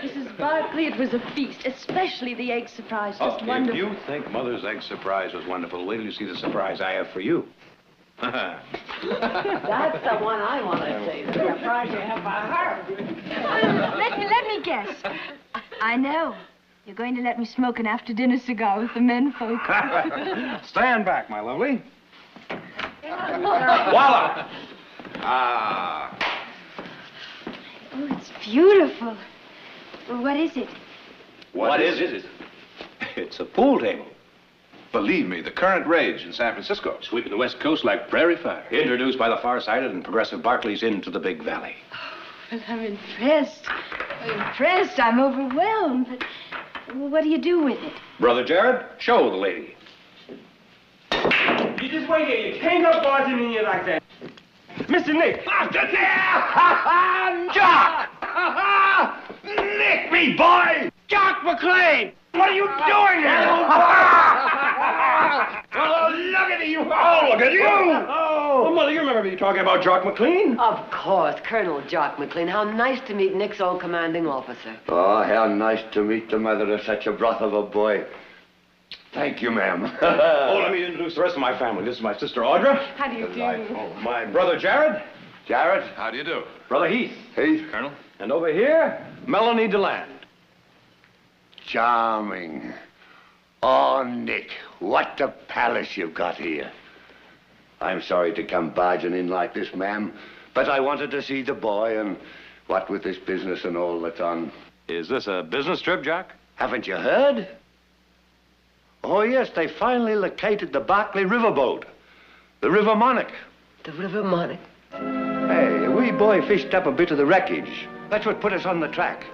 Mrs. Barkley, it was a feast, especially the egg surprise. Just wonderful. If you think Mother's egg surprise was wonderful, wait till you see the surprise I have for you. That's the one I want to see. The surprise you have for her. Let me guess. I know. You're going to let me smoke an after-dinner cigar with the men folk. Stand back, my lovely. Voila! Ah. Oh, it's beautiful. Well, what is it? What is it? It's a pool table. Believe me, the current rage in San Francisco. Sweeping the West Coast like prairie fire. Introduced by the far-sighted and progressive Barkleys into the Big Valley. Well, I'm impressed. I'm overwhelmed. But what do you do with it? Brother Jared, show the lady. You just wait here. You can't go barging in here like that. Mr. Nick. Jock! Nick me, boy! Jock McLean! What are you doing here? Oh, look at you! Oh, look at you! Oh, well, Mother, you remember me talking about Jock McLean? Of course, Colonel Jock McLean. How nice to meet Nick's old commanding officer. Oh, how nice to meet the mother of such a broth of a boy. Thank you, ma'am. Oh, let me introduce the rest of my family. This is my sister, Audra. How do you do? Oh, my brother, Jared. Jared. How do you do? Brother Heath. Heath. Colonel? And over here, Melanie DeLand. Charming. Oh, Nick, what a palace you've got here. I'm sorry to come barging in like this, ma'am, but I wanted to see the boy, and what with this business and all that's on. Is this a business trip, Jack? Haven't you heard? Oh, yes, they finally located the Barkley riverboat, the River Monarch. The River Monarch. Hey, a wee boy fished up a bit of the wreckage. That's what put us on the track.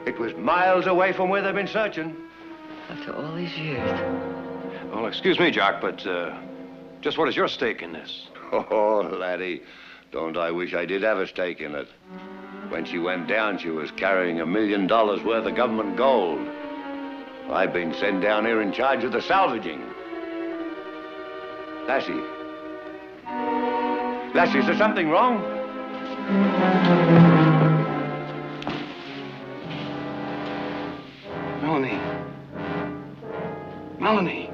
It was miles away from where they've been searching. After all these years. Well, excuse me, Jock, but just what is your stake in this? Oh, laddie, don't I wish I did have a stake in it. When she went down, she was carrying $1 million worth of government gold. I've been sent down here in charge of the salvaging. Lassie. Lassie, is there something wrong? Melanie. Melanie.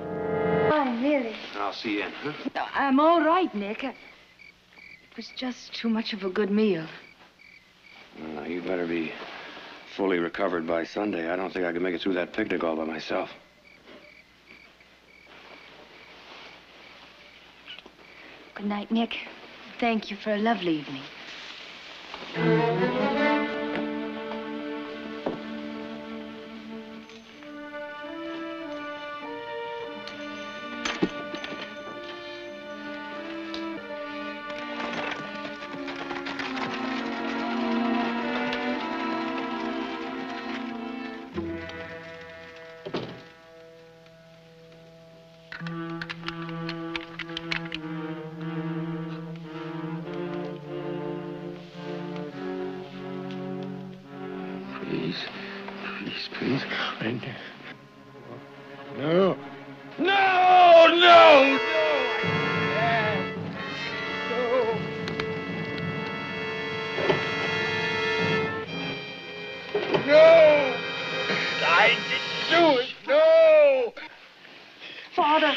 Hi, Millie. I'll see you in, huh? No, I'm all right, Nick. It was just too much of a good meal. Well, now, you better be fully recovered by Sunday. I don't think I can make it through that picnic all by myself. Good night, Nick. Thank you for a lovely evening. Please. No. No! No! I didn't do it! No! Father!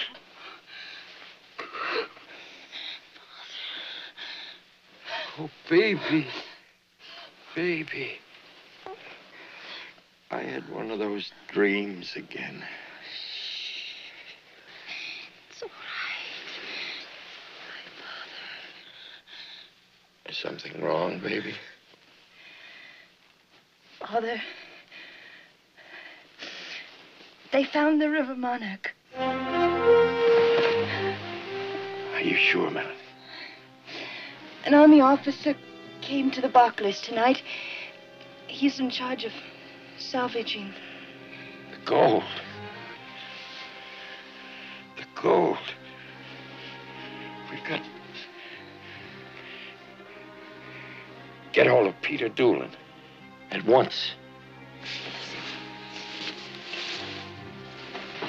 Oh, baby. Baby. I had one of those dreams again. It's all right. My father. Is something wrong, baby? Father, they found the River Monarch. Are you sure, Melanie? An army officer came to the Barkleys tonight. He's in charge of salvaging. The gold. The gold. We've got... Get hold of Peter Doolin. At once.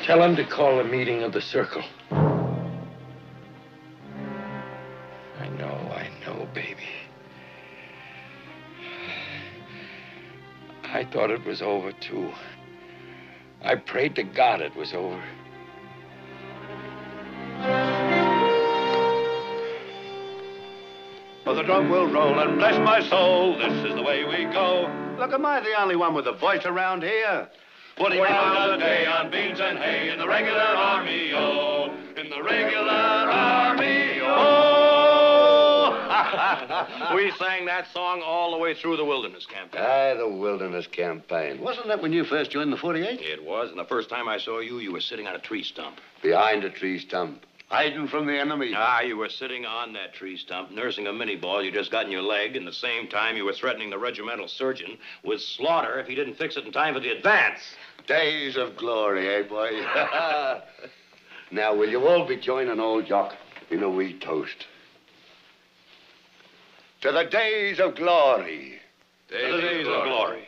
Tell him to call a meeting of the circle. I know, baby. I thought thought it was over, too. I prayed to God it was over. Well, the drum will roll and bless my soul. This is the way we go. Look, am I the only one with a voice around here? 40 pounds a day on beans and hay in the regular army, oh. In the regular army, oh. We sang that song all the way through the wilderness campaign. Aye, the wilderness campaign. Wasn't that when you first joined the 48? It was, and the first time I saw you, you were sitting on a tree stump. Behind a tree stump, hiding from the enemy. Ah, you were sitting on that tree stump, nursing a mini ball you just got in your leg, and the same time you were threatening the regimental surgeon with slaughter if he didn't fix it in time for the advance. Days of glory, eh, boy? Now, will you all be joining old Jock in a wee toast? To the days of glory. To the days of glory.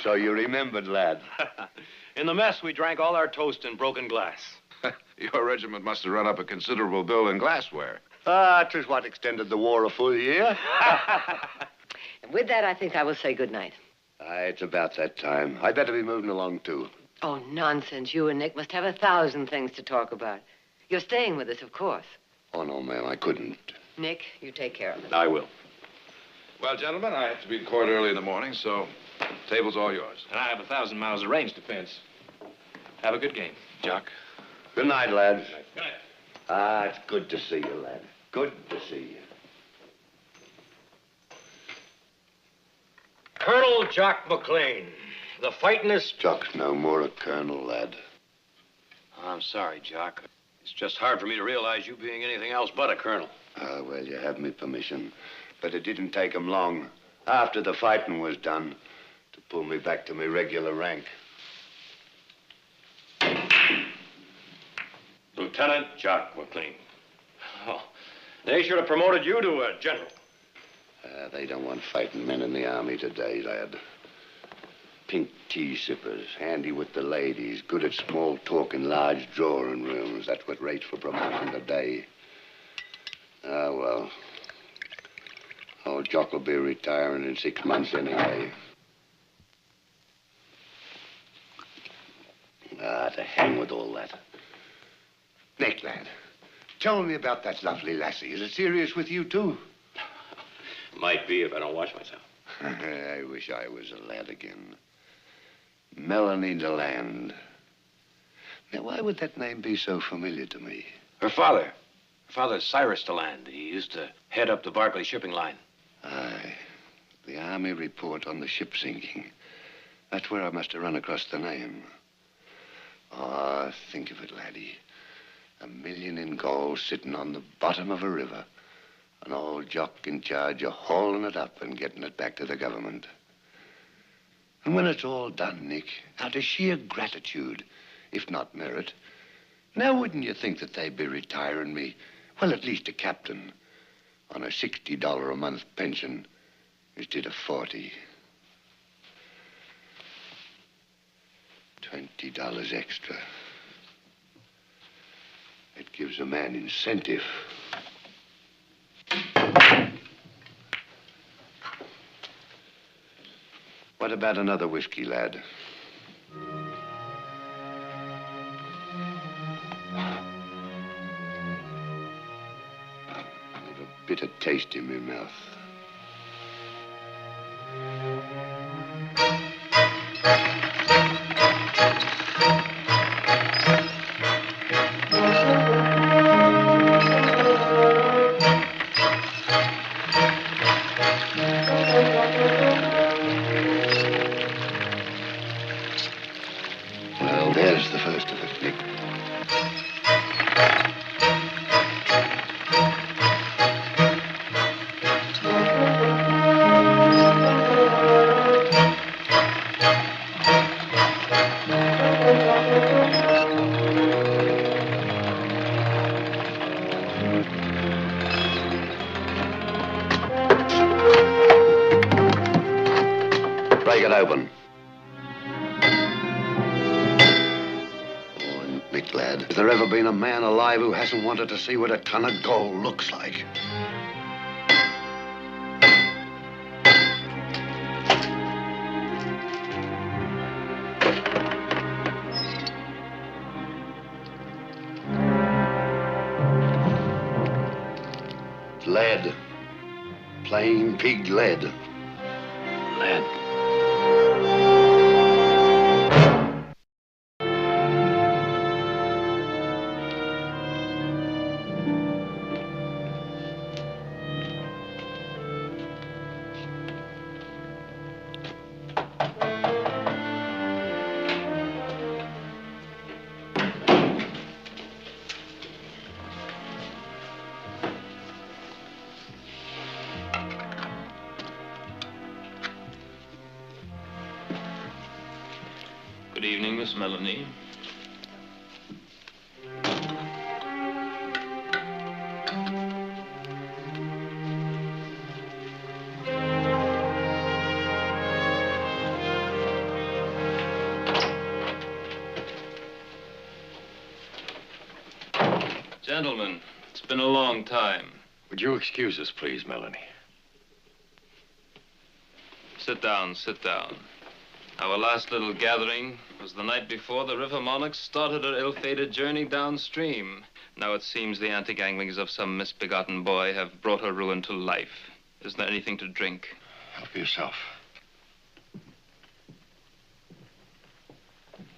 So you remembered, lad. In the mess, we drank all our toast in broken glass. Your regiment must have run up a considerable bill in glassware. Ah, 'tis what extended the war a full year. And with that, I think I will say good night. Aye, it's about that time. I'd better be moving along, too. Oh, nonsense. You and Nick must have 1,000 things to talk about. You're staying with us, of course. Oh, no, ma'am, I couldn't. Nick, you take care of it. I will. Well, gentlemen, I have to be in court early in the morning, so table's all yours. And I have 1,000 miles of range defense. Have a good game, Jock. Good night, lads. Good night. Ah, it's good to see you, lad. Good to see you. Colonel Jock McLean. The fighting is... Jock's no more a colonel, lad. I'm sorry, Jock. It's just hard for me to realize you being anything else but a colonel. Ah, well, you have me permission. But it didn't take 'em long, after the fighting was done, to pull me back to my regular rank. Lieutenant Jock McLean. Oh, they should have promoted you to a general. They don't want fighting men in the army today, lad. Pink tea sippers, handy with the ladies, good at small talk in large drawing rooms. That's what rates for promotion today. Ah, well. Old Jock will be retiring in 6 months anyway. Ah, to hang with all that. Nick, lad, tell me about that lovely lassie. Is it serious with you, too? Might be if I don't watch myself. I wish I was a lad again. Melanie DeLand. Now, why would that name be so familiar to me? Her father. Her father's Cyrus DeLand. He used to head up the Barkley shipping line. Aye. The Army report on the ship sinking. That's where I must have run across the name. Ah, think of it, laddie. $1 million in gold sitting on the bottom of a river. An old Jock in charge of hauling it up and getting it back to the government. And when it's all done, Nick, out of sheer gratitude, if not merit, now wouldn't you think that they'd be retiring me, well, at least a captain, on a $60 a month pension instead of 40? $20 extra. It gives a man incentive. What about another whiskey, lad? I have a bitter taste in my mouth. Well, there's the first of it, Nick. Break it open. perfect, lad. Has there ever been a man alive who hasn't wanted to see what a ton of gold looks like? Lead. Plain pig lead. Lead. Good evening, Miss Melanie. Gentlemen, it's been a long time. Would you excuse us, please, Melanie? Sit down, sit down. Our last little gathering was the night before the River Monarch started her ill-fated journey downstream. Now it seems the anti-ganglings of some misbegotten boy have brought her ruin to life. Isn't there anything to drink? Help yourself.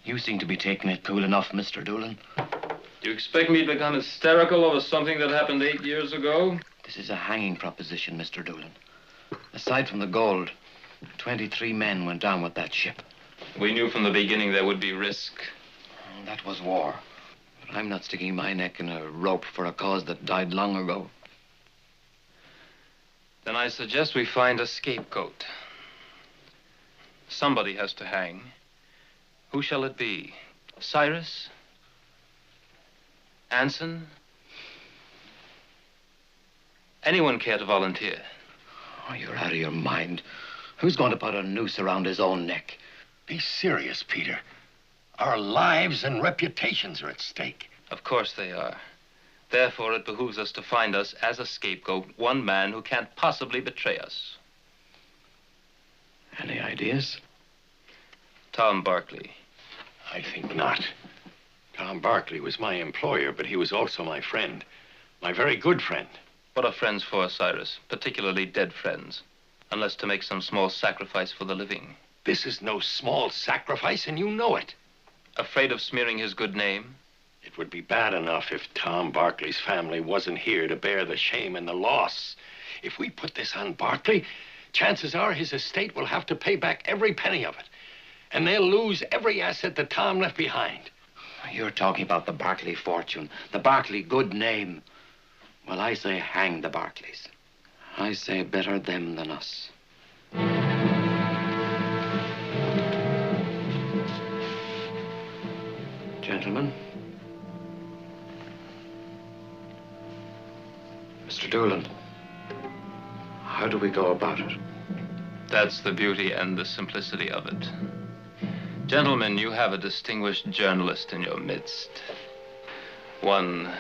You seem to be taking it cool enough, Mr. Doolan. Do you expect me to become hysterical over something that happened 8 years ago? This is a hanging proposition, Mr. Doolan. Aside from the gold, 23 men went down with that ship. We knew from the beginning there would be risk. That was war. But I'm not sticking my neck in a rope for a cause that died long ago. Then I suggest we find a scapegoat. Somebody has to hang. Who shall it be? Cyrus? Anson? Anyone care to volunteer? Oh, you're out of your mind. Who's going to put a noose around his own neck? Be serious, Peter. Our lives and reputations are at stake. Of course they are. Therefore, it behooves us to find us, as a scapegoat, one man who can't possibly betray us. Any ideas? Tom Barkley. I think not. Tom Barkley was my employer, but he was also my friend. My very good friend. What are friends for, Cyrus? Particularly dead friends. Unless to make some small sacrifice for the living. This is no small sacrifice, and you know it. Afraid of smearing his good name? It would be bad enough if Tom Barkley's family wasn't here to bear the shame and the loss. If we put this on Barkley, chances are his estate will have to pay back every penny of it. And they'll lose every asset that Tom left behind. You're talking about the Barkley fortune, the Barkley good name. Well, I say hang the Barkleys. I say better them than us. Gentlemen. Mr. Doolan, how do we go about it? That's the beauty and the simplicity of it. Gentlemen, you have a distinguished journalist in your midst. One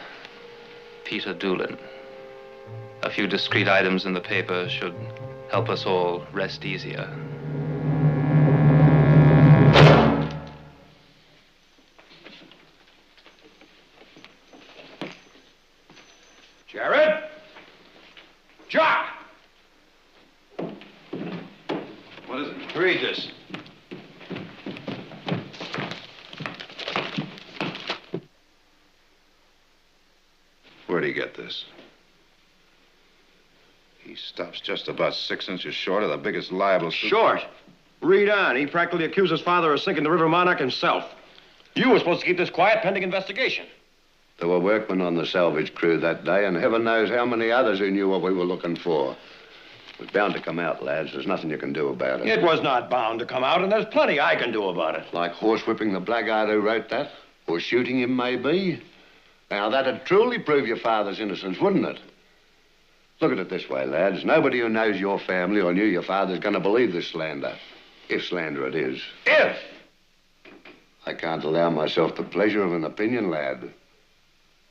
Peter Doolan. A few discreet items in the paper should help us all rest easier. Jared? Jock! What is it? Read this. Where'd he get this? He stops just about 6 inches short of the biggest liable... Short? Read on. He practically accused his father of sinking the River Monarch himself. You were supposed to keep this quiet pending investigation. There were workmen on the salvage crew that day, and heaven knows how many others who knew what we were looking for. It was bound to come out, lads. There's nothing you can do about it. It was not bound to come out, and there's plenty I can do about it. Like horsewhipping the blackguard who wrote that, or shooting him, maybe. Now, that'd truly prove your father's innocence, wouldn't it? Look at it this way, lads. Nobody who knows your family or knew your father's going to believe this slander. If slander it is. If! I can't allow myself the pleasure of an opinion, lad.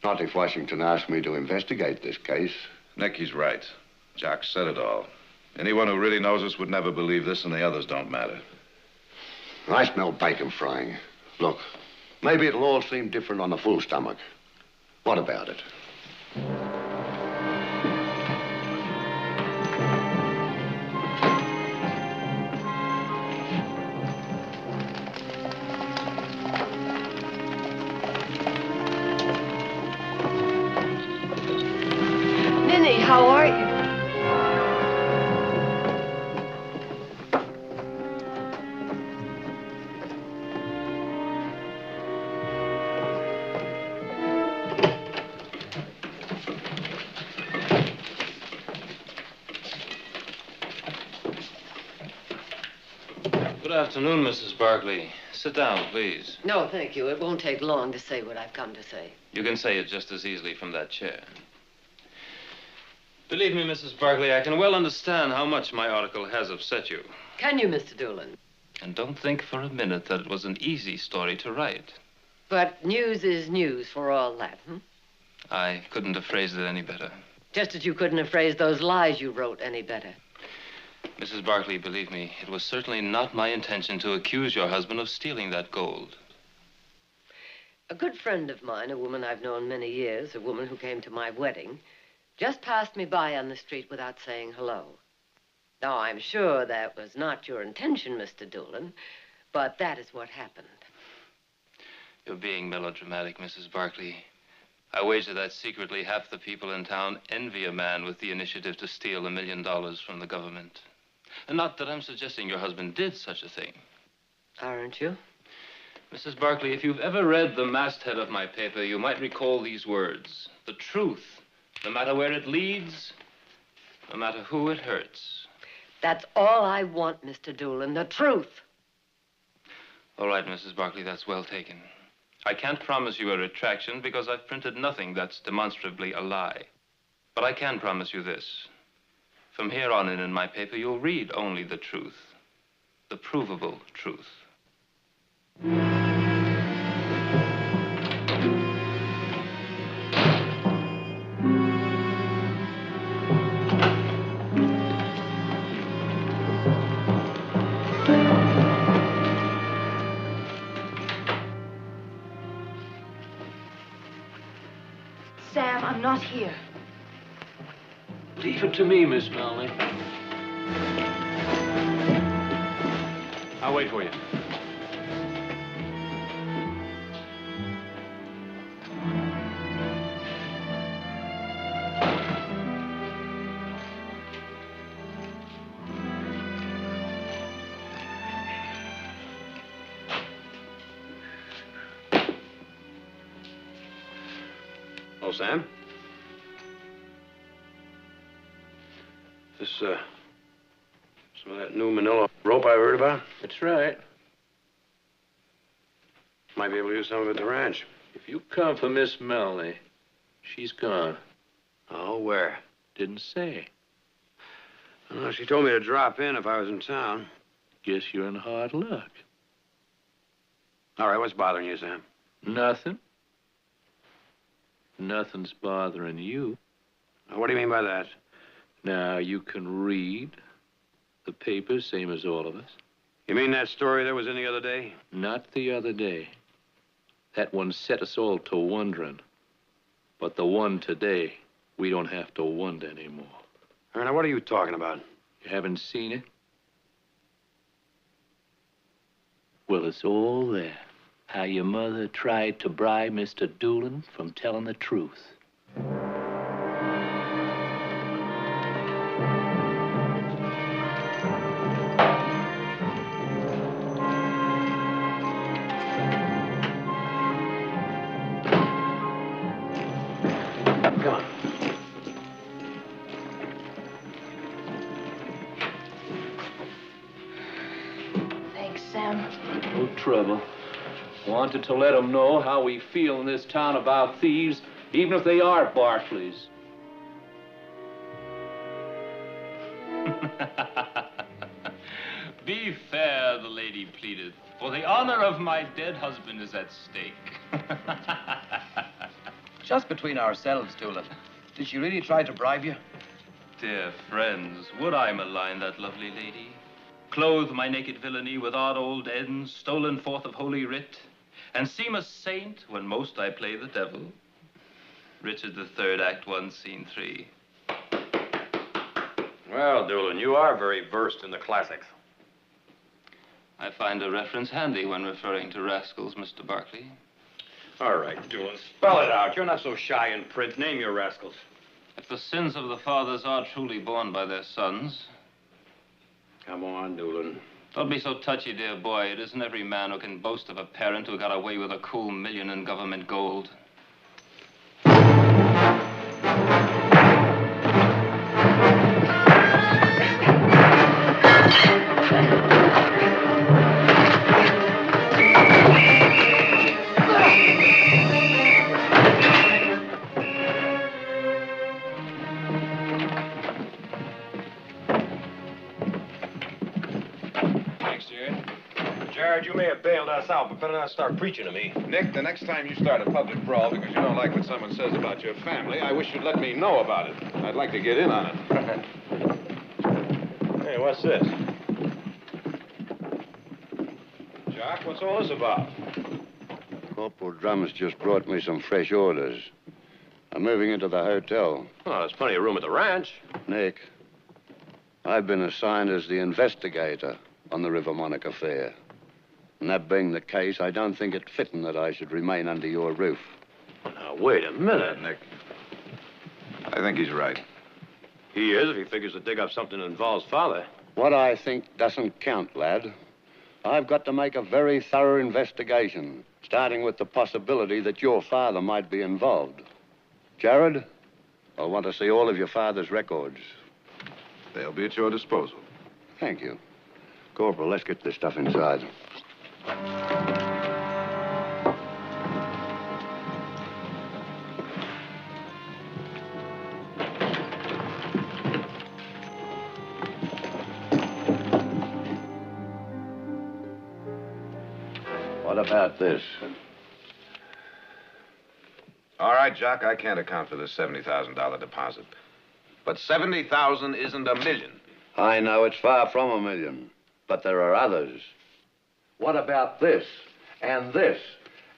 Not if Washington asked me to investigate this case. Nick, he's right. Jock said it all. Anyone who really knows us would never believe this, and the others don't matter. I smell bacon frying. Look, maybe it'll all seem different on a full stomach. What about it? Minnie, how are you? Good afternoon, Mrs. Barkley. Sit down, please. No, thank you. It won't take long to say what I've come to say. You can say it just as easily from that chair. Believe me, Mrs. Barkley, I can well understand how much my article has upset you. Can you, Mr. Doolin? And don't think for a minute that it was an easy story to write. But news is news for all that, I couldn't have phrased it any better. Just as you couldn't have phrased those lies you wrote any better. Mrs. Barkley, believe me, it was certainly not my intention to accuse your husband of stealing that gold. A good friend of mine, a woman I've known many years, a woman who came to my wedding, just passed me by on the street without saying hello. Now, I'm sure that was not your intention, Mr. Doolin, but that is what happened. You're being melodramatic, Mrs. Barkley. I wager that secretly half the people in town envy a man with the initiative to steal $1 million from the government. And not that I'm suggesting your husband did such a thing. Aren't you? Mrs. Barkley, if you've ever read the masthead of my paper, you might recall these words. The truth, no matter where it leads, no matter who it hurts. That's all I want, Mr. Doolin, the truth. All right, Mrs. Barkley, that's well taken. I can't promise you a retraction because I've printed nothing that's demonstrably a lie. But I can promise you this. From here on in my paper, you'll read only the truth. The provable truth. Sam, I'm not here. Leave it to me, Miss Melanie. I'll wait for you. Oh, Sam? This, some of that new manila rope I heard about? That's right. Might be able to use some of it at the ranch. If you come for Miss Melanie, she's gone. Oh, where? Didn't say. Oh, she told me to drop in if I was in town. Guess you're in hard luck. All right, what's bothering you, Sam? Nothing. Nothing's bothering you. What do you mean by that? Now, you can read the paper, same as all of us. You mean that story that was in the other day? Not the other day. That one set us all to wondering. But the one today, we don't have to wonder anymore. All right, now, what are you talking about? You haven't seen it? Well, it's all there. How your mother tried to bribe Mr. Doolin from telling the truth. Come on. Thanks, Sam. No trouble. Wanted to let them know how we feel in this town about thieves, even if they are Barkleys. Be fair, the Lady pleaded, for the honor of my dead husband is at stake. Just between ourselves, Doolin, did she really try to bribe you? Dear friends, would I malign that lovely lady? Clothe my naked villainy with odd old ends, stolen forth of holy writ, and seem a saint when most I play the devil? Richard III, Act 1, Scene 3. Well, Doolin, you are very versed in the classics. I find a reference handy when referring to rascals, Mr. Barkley. All right, Doolin, spell it out. You're not so shy in print. Name your rascals. If the sins of the fathers are truly borne by their sons... Come on, Doolin. Don't be so touchy, dear boy. It isn't every man who can boast of a parent who got away with a cool million in government gold. Jared, you may have bailed us out, but better not start preaching to me. Nick, the next time you start a public brawl because you don't like what someone says about your family, I wish you'd let me know about it. I'd like to get in on it. Hey, what's this? Jock, what's all this about? Corporal Drum's just brought me some fresh orders. I'm moving into the hotel. Oh, there's plenty of room at the ranch. Nick, I've been assigned as the investigator on the River Monarch affair. And that being the case, I don't think it fitting that I should remain under your roof. Now, wait a minute. Nick, I think he's right. He is if he figures to dig up something that involves father. What I think doesn't count, lad. I've got to make a very thorough investigation, starting with the possibility that your father might be involved. Jared, I'll want to see all of your father's records. They'll be at your disposal. Thank you. Corporal, let's get this stuff inside. What about this? All right, Jock, I can't account for this $70,000 deposit. But 70,000 isn't a million. I know it's far from a million, but there are others. What about this, and this,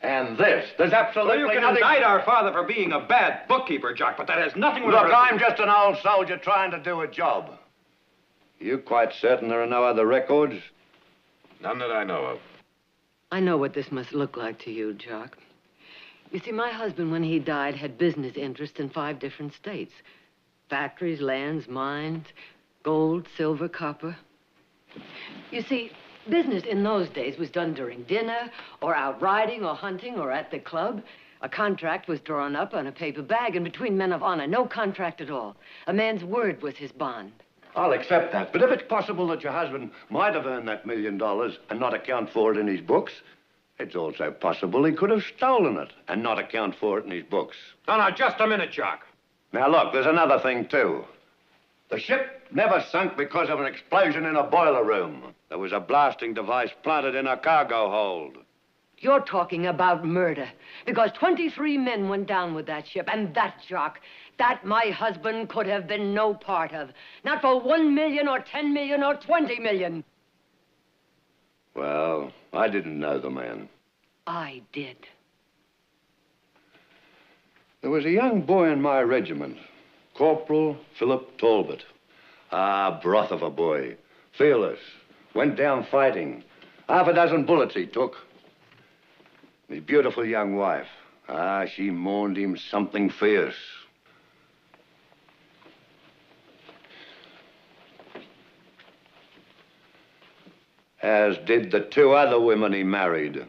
and this? There's absolutely Well, you can nothing... indict our father for being a bad bookkeeper, Jock, but that has nothing with... Look, I'm just an old soldier trying to do a job. You quite certain there are no other records? None that I know of. I know what this must look like to you, Jock. You see, my husband, when he died, had business interests in 5 different states. Factories, lands, mines, gold, silver, copper. You see, business in those days was done during dinner, or out riding, or hunting, or at the club. A contract was drawn up on a paper bag, and between men of honor, no contract at all. A man's word was his bond. I'll accept that, but if it's possible that your husband might have earned that $1 million and not account for it in his books, it's also possible he could have stolen it and not account for it in his books. No, just a minute, Jock. Now, look, there's another thing, too. The ship never sunk because of an explosion in a boiler room. There was a blasting device planted in a cargo hold. You're talking about murder, because 23 men went down with that ship, and that, Jock, that my husband could have been no part of. Not for 1 million or 10 million or 20 million. Well, I didn't know the man. I did. There was a young boy in my regiment, Corporal Philip Talbot. Ah, broth of a boy. Fearless. Went down fighting. 6 bullets he took. His beautiful young wife. Ah, she mourned him something fierce. As did the 2 other women he married.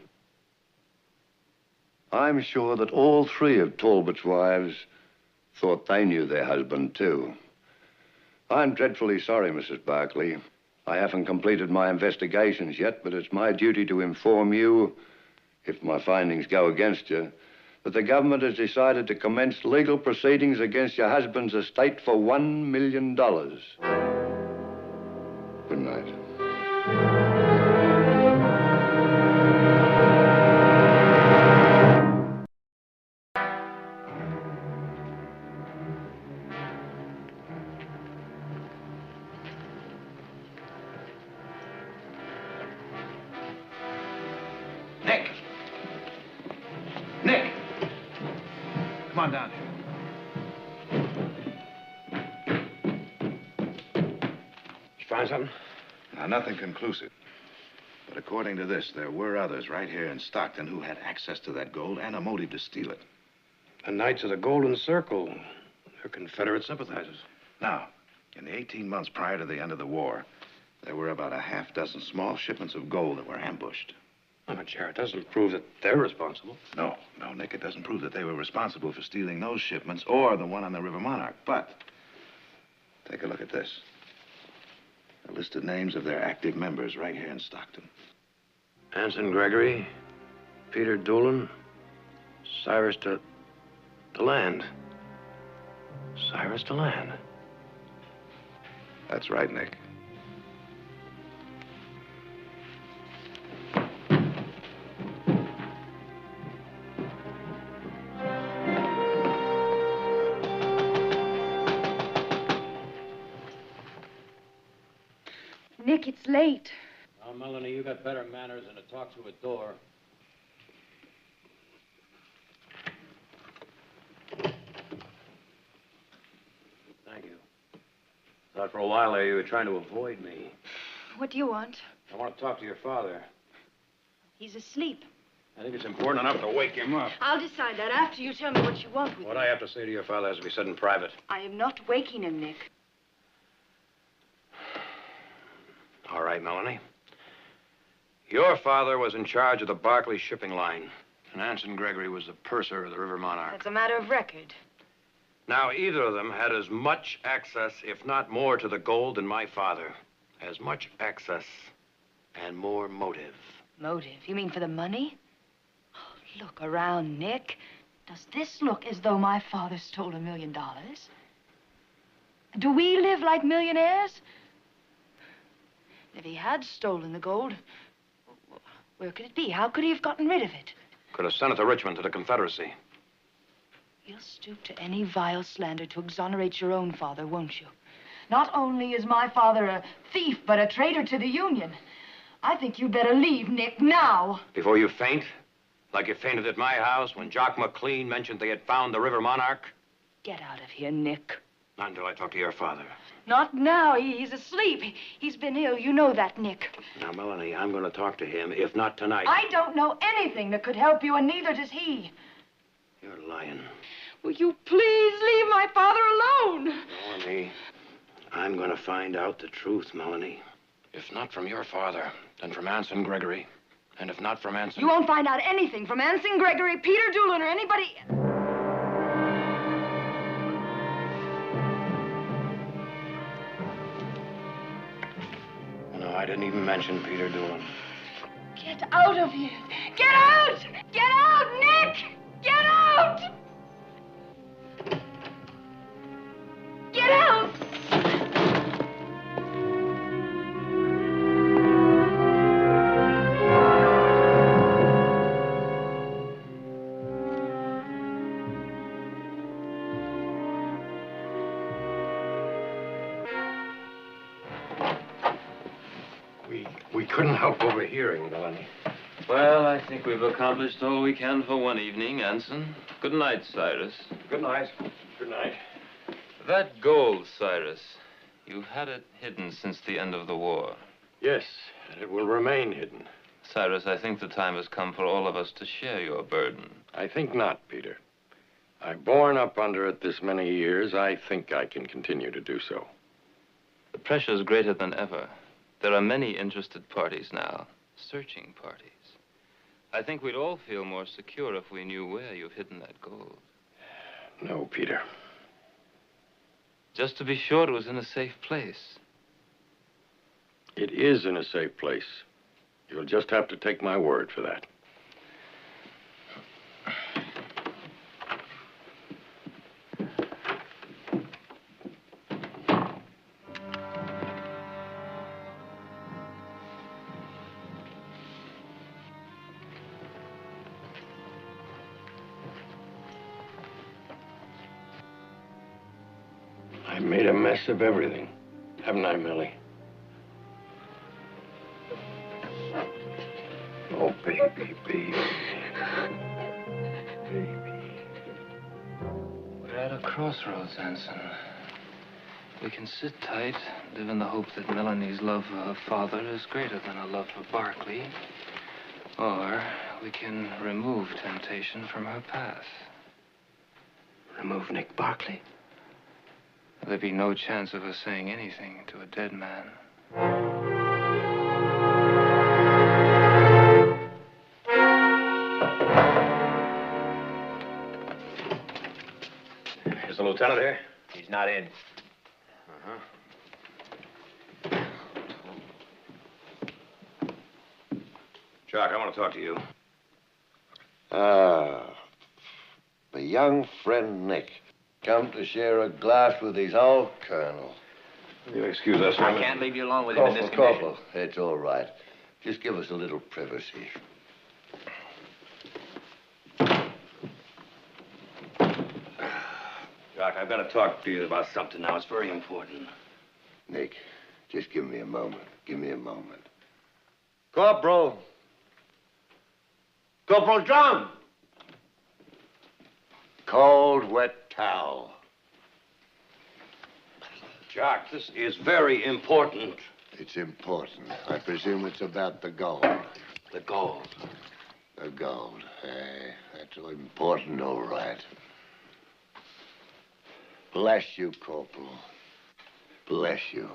I'm sure that all 3 of Talbot's wives thought they knew their husband, too. I'm dreadfully sorry, Mrs. Barkley. I haven't completed my investigations yet, but it's my duty to inform you, if my findings go against you, that the government has decided to commence legal proceedings against your husband's estate for $1 million. Good night. Nick! Come on down here. You find something? Now, nothing conclusive. But according to this, there were others right here in Stockton who had access to that gold and a motive to steal it. The Knights of the Golden Circle. They're Confederate sympathizers. Now, in the 18 months prior to the end of the war, there were about a half dozen small shipments of gold that were ambushed. Oh, but Jared, doesn't prove that they're responsible. No, Nick, it doesn't prove that they were responsible for stealing those shipments or the one on the River Monarch. But take a look at this. The listed names of their active members right here in Stockton. Anson Gregory, Peter Doolin, Cyrus DeLand. Cyrus DeLand. That's right, Nick. Nick, it's late. Now, Melanie, you got better manners than to talk through a door. Thank you. Thought for a while there you were trying to avoid me. What do you want? I want to talk to your father. He's asleep. I think it's important enough to wake him up. I'll decide that after you tell me what you want with What him. I have to say to your father has to be said in private. I am not waking him, Nick. All right, Melanie. Your father was in charge of the Barkley shipping line, and Anson Gregory was the purser of the River Monarch. That's a matter of record. Now, either of them had as much access, if not more, to the gold than my father. As much access and more motive. Motive? You mean for the money? Oh, look around, Nick. Does this look as though my father stole $1 million? Do we live like millionaires? If he had stolen the gold, where could it be? How could he have gotten rid of it? Could have sent it to Richmond, to the Confederacy. You'll stoop to any vile slander to exonerate your own father, won't you? Not only is my father a thief, but a traitor to the Union. I think you'd better leave, Nick, now. Before you faint? Like you fainted at my house when Jock McLean mentioned they had found the River Monarch? Get out of here, Nick. Not until I talk to your father. Not now. He's asleep. He's been ill. You know that, Nick. Now, Melanie, I'm going to talk to him, if not tonight. I don't know anything that could help you, and neither does he. You're lying. Will you please leave my father alone? Melanie, I'm going to find out the truth, Melanie. If not from your father, then from Anson Gregory. And if not from Anson... You won't find out anything from Anson Gregory, Peter Doolin, or anybody... No, I didn't even mention Peter Doolin. Get out of here. Get out! Get out, Nick! Get out! Get out! We couldn't help overhearing, Melanie. Well, I think we've accomplished all we can for one evening, Anson. Good night, Cyrus. Good night. Good night. That gold, Cyrus, you've had it hidden since the end of the war. Yes, and it will remain hidden. Cyrus, I think the time has come for all of us to share your burden. I think not, Peter. I've borne up under it this many years. I think I can continue to do so. The pressure's greater than ever. There are many interested parties now, searching parties. I think we'd all feel more secure if we knew where you've hidden that gold. No, Peter. Just to be sure it was in a safe place. It is in a safe place. You'll just have to take my word for that. I made a mess of everything, haven't I, Millie? Oh, baby, baby. baby. We're at a crossroads, Anson. We can sit tight, live in the hope that Melanie's love for her father is greater than her love for Barkley. Or we can remove temptation from her path. Remove Nick Barkley? There'd be no chance of her saying anything to a dead man. Is the lieutenant here? He's not in. Jock, I want to talk to you. Ah, the young friend Nick. Come to share a glass with his old colonel. Will you excuse us? I can't leave you alone with him in this condition. Corporal, it's all right. Just give us a little privacy. Jock, I've got to talk to you about something now. It's very important. Nick, just give me a moment. Give me a moment. Corporal! Corporal John! Cold, wet towel. Jock, this is very important. It's important. I presume it's about the gold. The gold. The gold. That's important, all right. Bless you, Corporal. Bless you.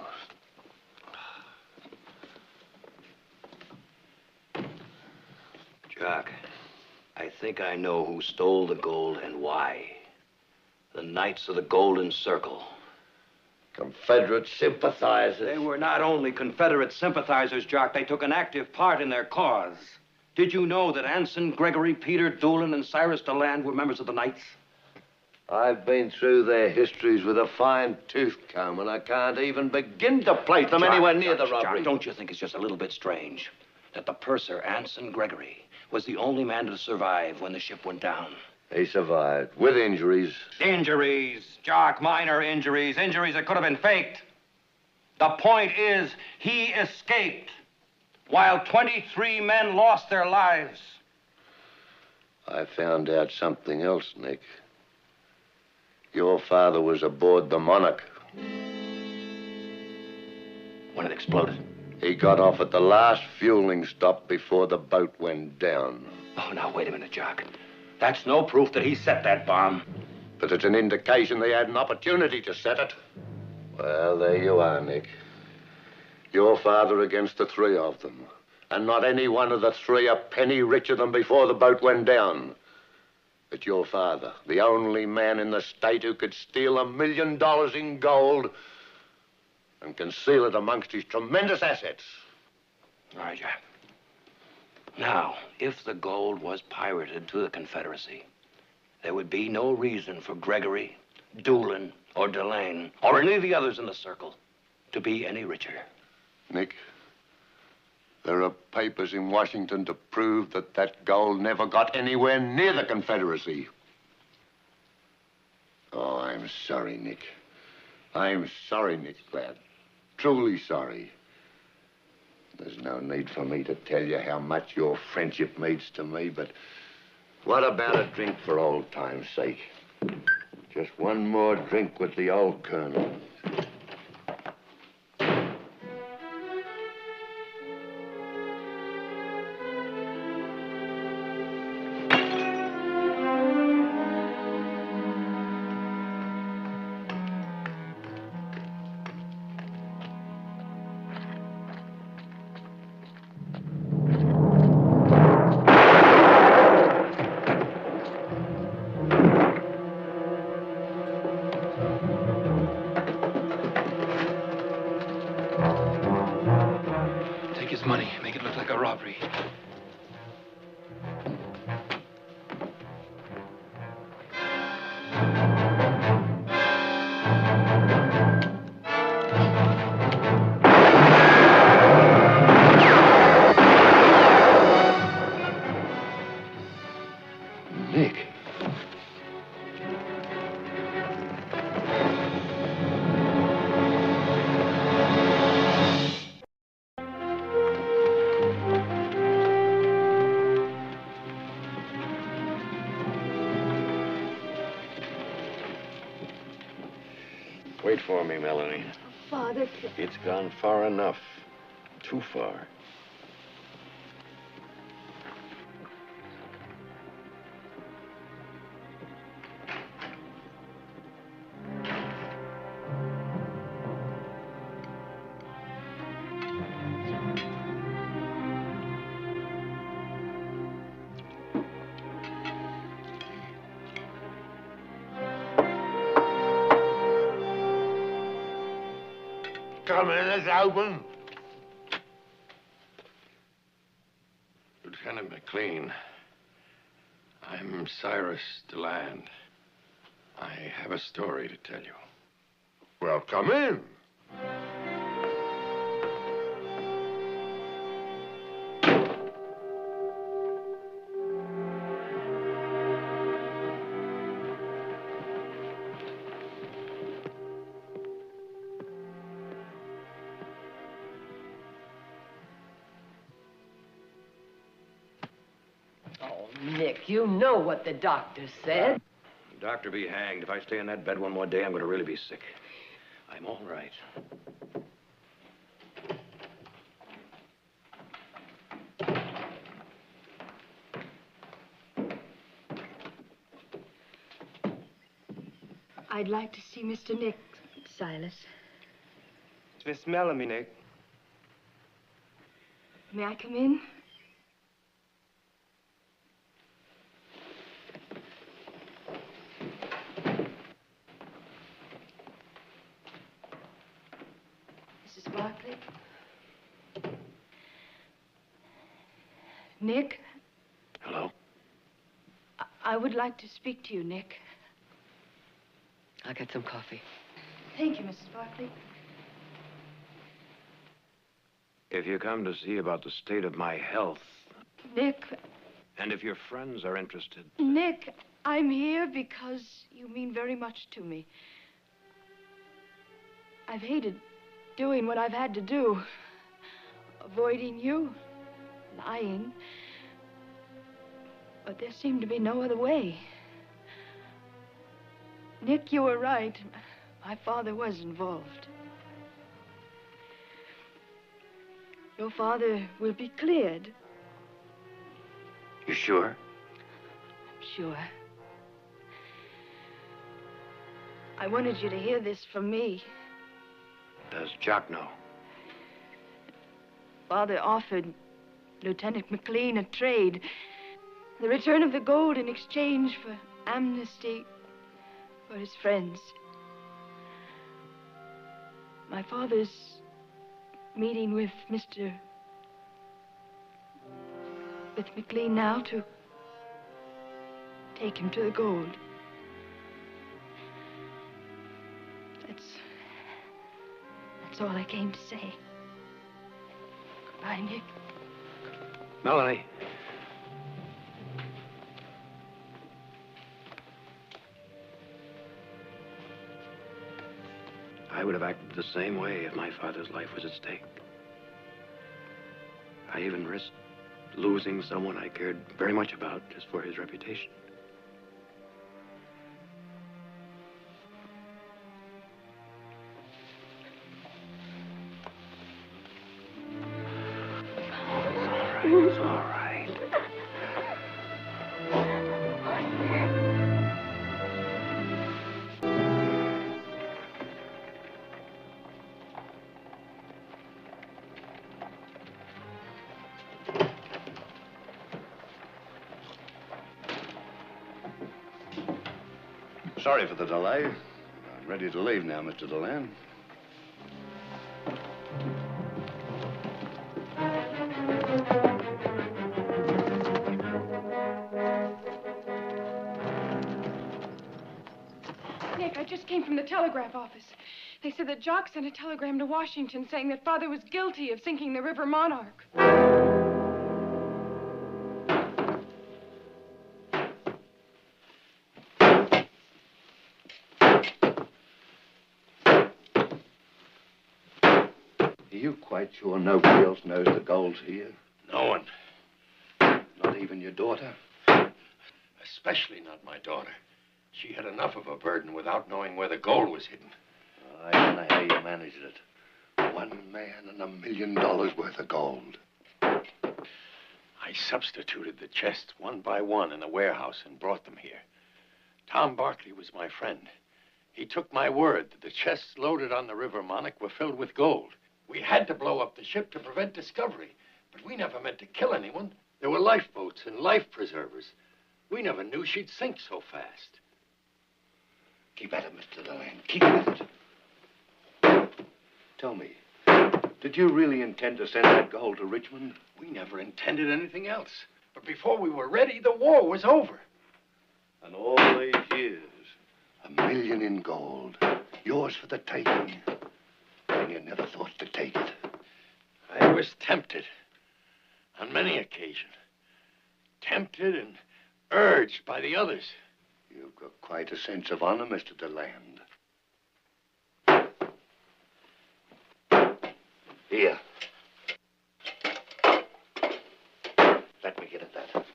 Jock, I think I know who stole the gold and why. The Knights of the Golden Circle. Confederate sympathizers. They were not only Confederate sympathizers, Jock. They took an active part in their cause. Did you know that Anson, Gregory, Peter, Doolin, and Cyrus DeLand were members of the Knights? I've been through their histories with a fine-tooth comb, and I can't even begin to place them anywhere near the robbery. Jock, don't you think it's just a little bit strange that the purser, Anson Gregory, was the only man to survive when the ship went down? He survived, with injuries. Injuries, Jock, minor injuries, injuries that could have been faked. The point is, he escaped while 23 men lost their lives. I found out something else, Nick. Your father was aboard the Monarch. When it exploded? He got off at the last fueling stop before the boat went down. Oh, now, wait a minute, Jock. That's no proof that he set that bomb. But it's an indication they had an opportunity to set it. Well, there you are, Nick. Your father against the three of them. And not any one of the three a penny richer than before the boat went down. It's your father, the only man in the state who could steal $1 million in gold and conceal it amongst his tremendous assets. All right, Jack. Now, if the gold was pirated to the Confederacy, there would be no reason for Gregory, Doolin, or Delane, or any of the others in the circle to be any richer. Nick, there are papers in Washington to prove that that gold never got anywhere near the Confederacy. Oh, I'm sorry, Nick. I'm sorry, Nick, lad. Truly sorry. There's no need for me to tell you how much your friendship means to me, but what about a drink for old time's sake? Just one more drink with the old colonel. Wait for me, Melanie. Father... It's gone far enough. Too far. Come in, it's open. Lieutenant McLean, I'm Cyrus DeLand. I have a story to tell you. Well, come in. Nick, you know what the doctor said. Doctor be hanged. If I stay in that bed one more day, I'm going to really be sick. I'm all right. I'd like to see Mr. Nick, Silas. It's Miss Melanie, Nick. May I come in? Mrs. Barkley? Nick? Hello? I would like to speak to you, Nick. I'll get some coffee. Thank you, Mrs. Barkley. If you come to see about the state of my health, Nick, and if your friends are interested... Nick, I'm here because you mean very much to me. I've hated doing what I've had to do. Avoiding you, lying. But there seemed to be no other way. Nick, you were right. My father was involved. Your father will be cleared. You sure? I'm sure. I wanted you to hear this from me. Does Jock know? Father offered Lieutenant McLean a trade. The return of the gold in exchange for amnesty for his friends. My father's meeting with McLean now to take him to the gold. That's all I came to say. Goodbye, Nick. Melanie. I would have acted the same way if my father's life was at stake. I even risked losing someone I cared very much about just for his reputation. It's all right. Sorry for the delay. I'm ready to leave now, Mr. DeLand. Nick, I just came from the telegraph office. They said that Jock sent a telegram to Washington saying that Father was guilty of sinking the River Monarch. Are you quite sure nobody else knows the gold's here? No one. Not even your daughter? Especially not my daughter. She had enough of a burden without knowing where the gold was hidden. I don't know how you managed it. One man and $1 million worth of gold. I substituted the chests one by one in the warehouse and brought them here. Tom Barkley was my friend. He took my word that the chests loaded on the River Monarch were filled with gold. We had to blow up the ship to prevent discovery, but we never meant to kill anyone. There were lifeboats and life preservers. We never knew she'd sink so fast. Keep at it, Mr. Deland. Keep at it. Tell me, did you really intend to send that gold to Richmond? We never intended anything else. But before we were ready, the war was over. And all these years, $1 million in gold. Yours for the taking. And you never thought to take it. I was tempted. On many occasions. Tempted and urged by the others. You've got quite a sense of honor, Mr. Deland. Here. Let me get at that.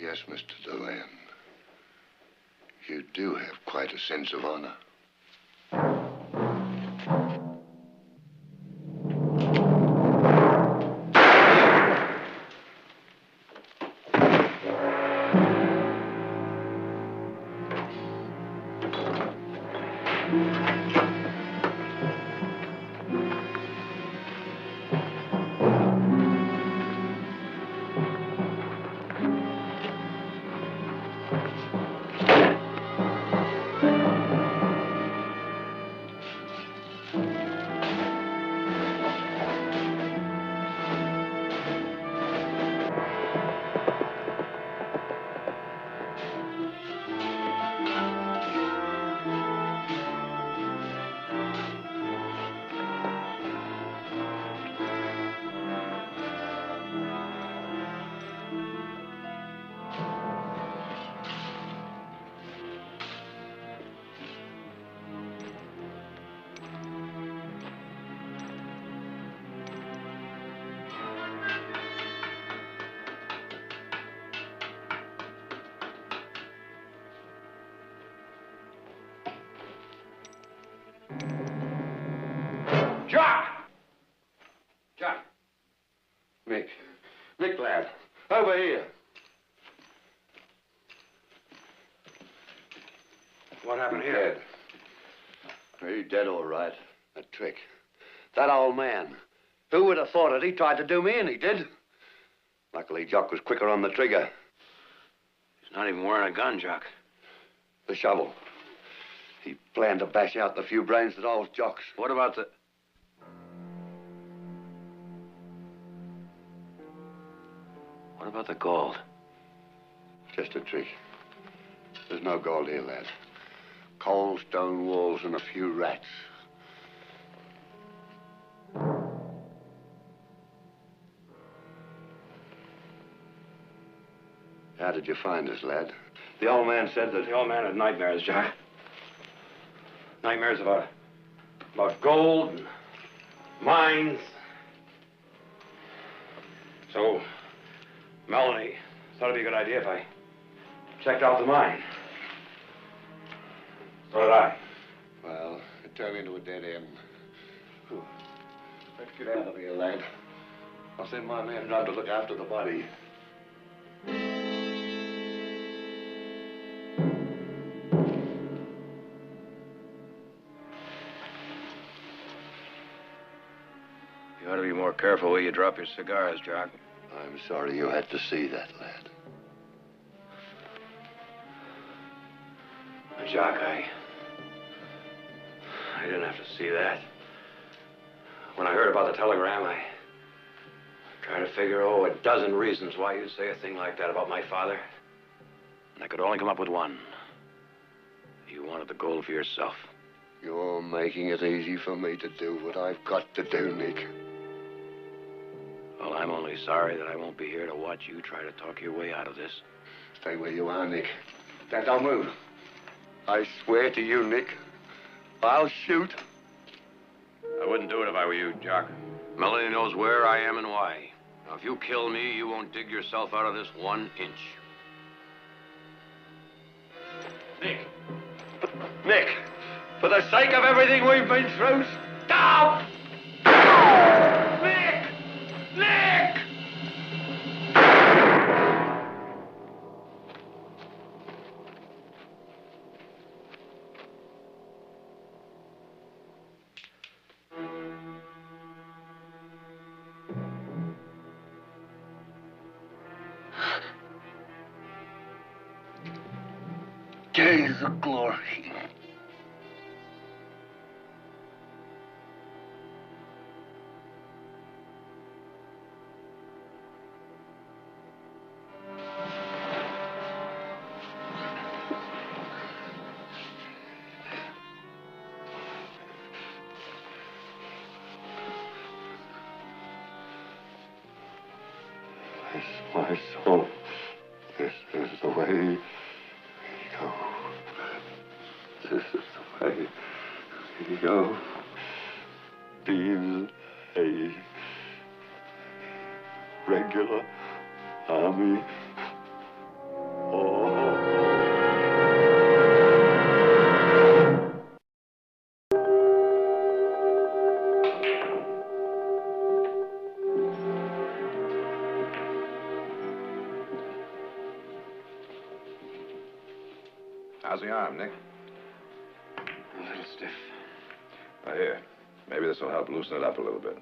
Yes, Mr. Deland. You do have quite a sense of honor. Mick, lad, over here. What happened He's here? dead. He's dead, all right. A trick. That old man. Who would have thought it? He tried to do me, and he did. Luckily, Jock was quicker on the trigger. He's not even wearing a gun, Jock. The shovel. He planned to bash out the few brains that all Jock's. What about the... What about the gold? Just a trick. There's no gold here, lad. Coal, stone walls, and a few rats. How did you find us, lad? The old man said that... The old man had nightmares, Jack. Nightmares about gold and mines. So, Melanie thought it'd be a good idea if I checked out the mine. So did I. Well, it turned into a dead end. Whew. Let's get out of here, lad. I'll send my man down to look after the body. You ought to be more careful where you drop your cigars, Jock. I'm sorry you had to see that, lad. Jock, I didn't have to see that. When I heard about the telegram, I Try to figure, a dozen reasons why you'd say a thing like that about my father. And I could only come up with one. You wanted the gold for yourself. You're making it easy for me to do what I've got to do, Nick. Well, I'm only sorry that I won't be here to watch you try to talk your way out of this. Stay where you are, Nick. Don't move. I swear to you, Nick, I'll shoot. I wouldn't do it if I were you, Jock. Melanie knows where I am and why. Now, if you kill me, you won't dig yourself out of this 1 inch. Nick! Nick! For the sake of everything we've been through, stop! Nick! Nick! Days of glory. My soul, this is the way you go. This is the way you go. Being a regular army. How's the arm, Nick? A little stiff. Here. Maybe this will help loosen it up a little bit.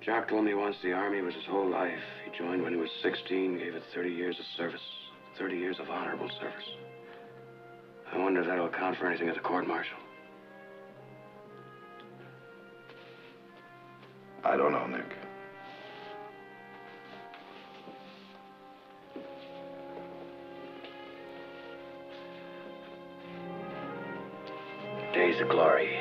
Jock told me once the Army was his whole life. He joined when he was 16, gave it 30 years of service. 30 years of honorable service. I wonder if that'll account for anything at the court-martial. I don't know, Nick. Days of glory.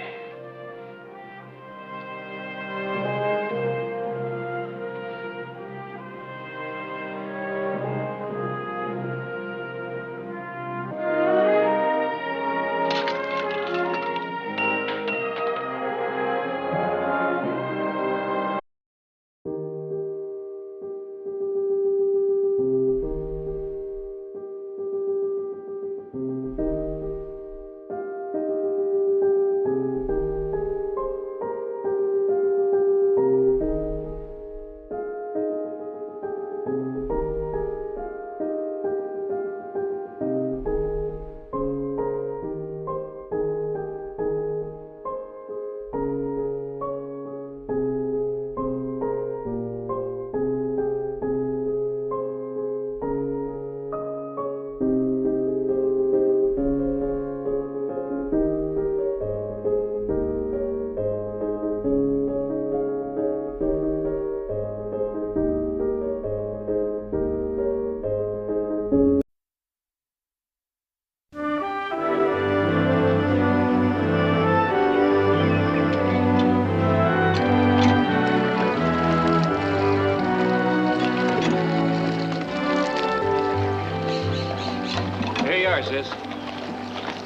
Sis.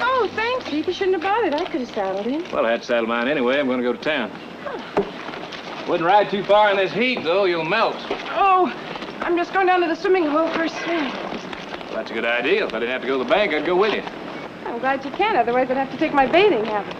Oh, thanks, Heath. You shouldn't have bothered. I could have saddled in. Well, I had to saddle mine anyway. I'm going to go to town. Wouldn't ride too far in this heat, though. You'll melt. Oh, I'm just going down to the swimming hole for a swim. Well, that's a good idea. If I didn't have to go to the bank, I'd go with you. I'm glad you can. Otherwise, I'd have to take my bathing habit.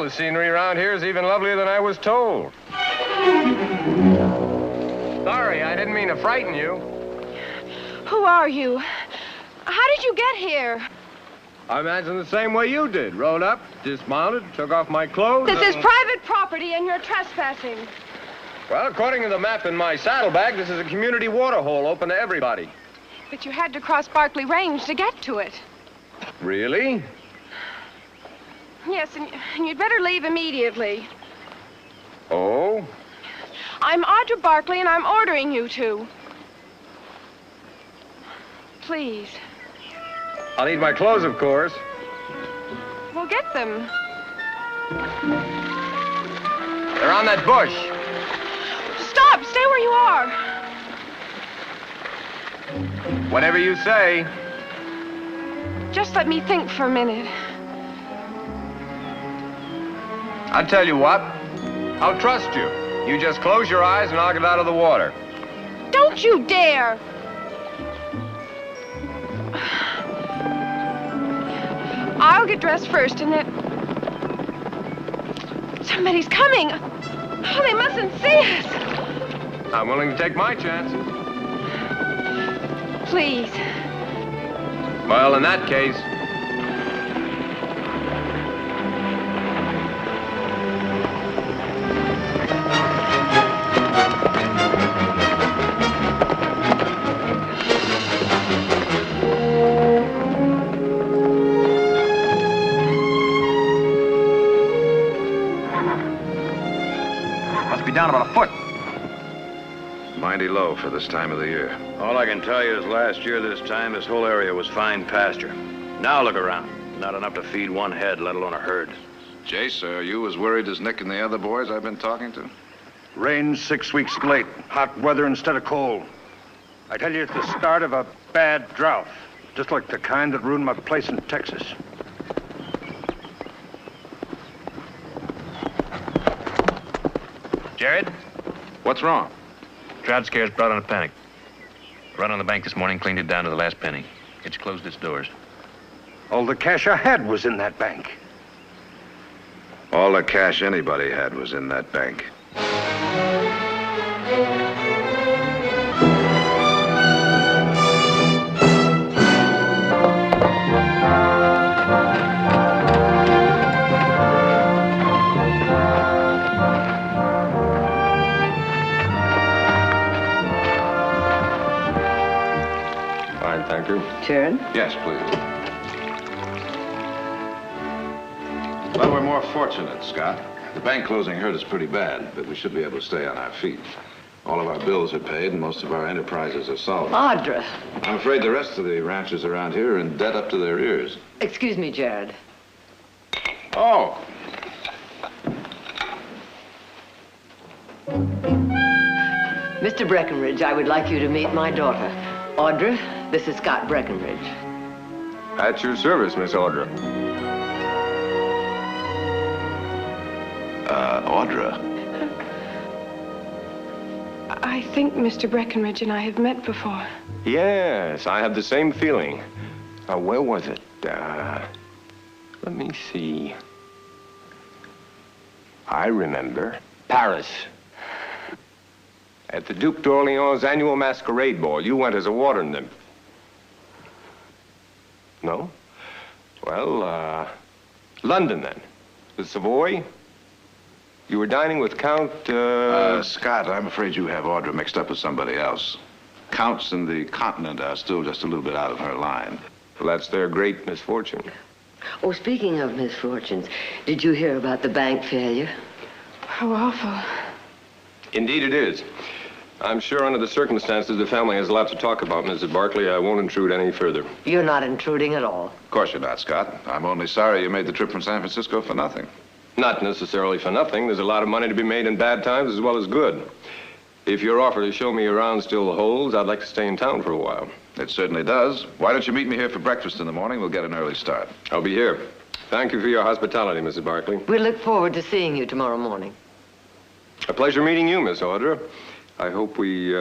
the scenery around here is even lovelier than I was told. Sorry, I didn't mean to frighten you. Who are you? How did you get here? I imagine the same way you did. Rode up, dismounted, took off my clothes. This is private property and you're trespassing. Well, according to the map in my saddlebag, this is a community water hole open to everybody. But you had to cross Barkley Range to get to it. Really? Yes, and you'd better leave immediately. Oh? I'm Audra Barkley, and I'm ordering you to. Please. I'll need my clothes, of course. Well, get them. They're on that bush. Stop! Stay where you are. Whatever you say. Just let me think for a minute. I'll tell you what. I'll trust you. You just close your eyes and I'll get out of the water. Don't you dare! I'll get dressed first and then... Somebody's coming! Oh, they mustn't see us! I'm willing to take my chances. Please. Well, in that case... Down about a foot. Mighty low for this time of the year. All I can tell you is last year this time, this whole area was fine pasture. Now look around. Not enough to feed one head, let alone a herd. Jace, are you as worried as Nick and the other boys I've been talking to? Rain 6 weeks late. Hot weather instead of cold. I tell you, it's the start of a bad drought. Just like the kind that ruined my place in Texas. Jared? What's wrong? Drought scares brought on a panic. Run on the bank this morning, cleaned it down to the last penny. It's closed its doors. All the cash I had was in that bank. All the cash anybody had was in that bank. Thank you. Sharon? Yes, please. Well, we're more fortunate, Scott. The bank closing hurt us pretty bad, but we should be able to stay on our feet. All of our bills are paid, and most of our enterprises are solvent. Audra. I'm afraid the rest of the ranchers around here are in debt up to their ears. Excuse me, Jared. Oh. Mr. Breckenridge, I would like you to meet my daughter. Audra, this is Scott Breckenridge. At your service, Miss Audra. Audra. I think Mr. Breckenridge and I have met before. Yes, I have the same feeling. Where was it? Let me see. I remember. Paris. At the Duc d'Orléans' annual masquerade ball, you went as a water nymph. No? Well, London, then. The Savoy? You were dining with Count, Scott, I'm afraid you have Audra mixed up with somebody else. Counts in the continent are still just a little bit out of her line. Well, that's their great misfortune. Oh, speaking of misfortunes, did you hear about the bank failure? How awful. Indeed it is. I'm sure under the circumstances, the family has a lot to talk about, Mrs. Barkley. I won't intrude any further. You're not intruding at all. Of course you're not, Scott. I'm only sorry you made the trip from San Francisco for nothing. Not necessarily for nothing. There's a lot of money to be made in bad times as well as good. If your offer to show me around still holds, I'd like to stay in town for a while. It certainly does. Why don't you meet me here for breakfast in the morning? We'll get an early start. I'll be here. Thank you for your hospitality, Mrs. Barkley. We look forward to seeing you tomorrow morning. A pleasure meeting you, Miss Audra. I hope we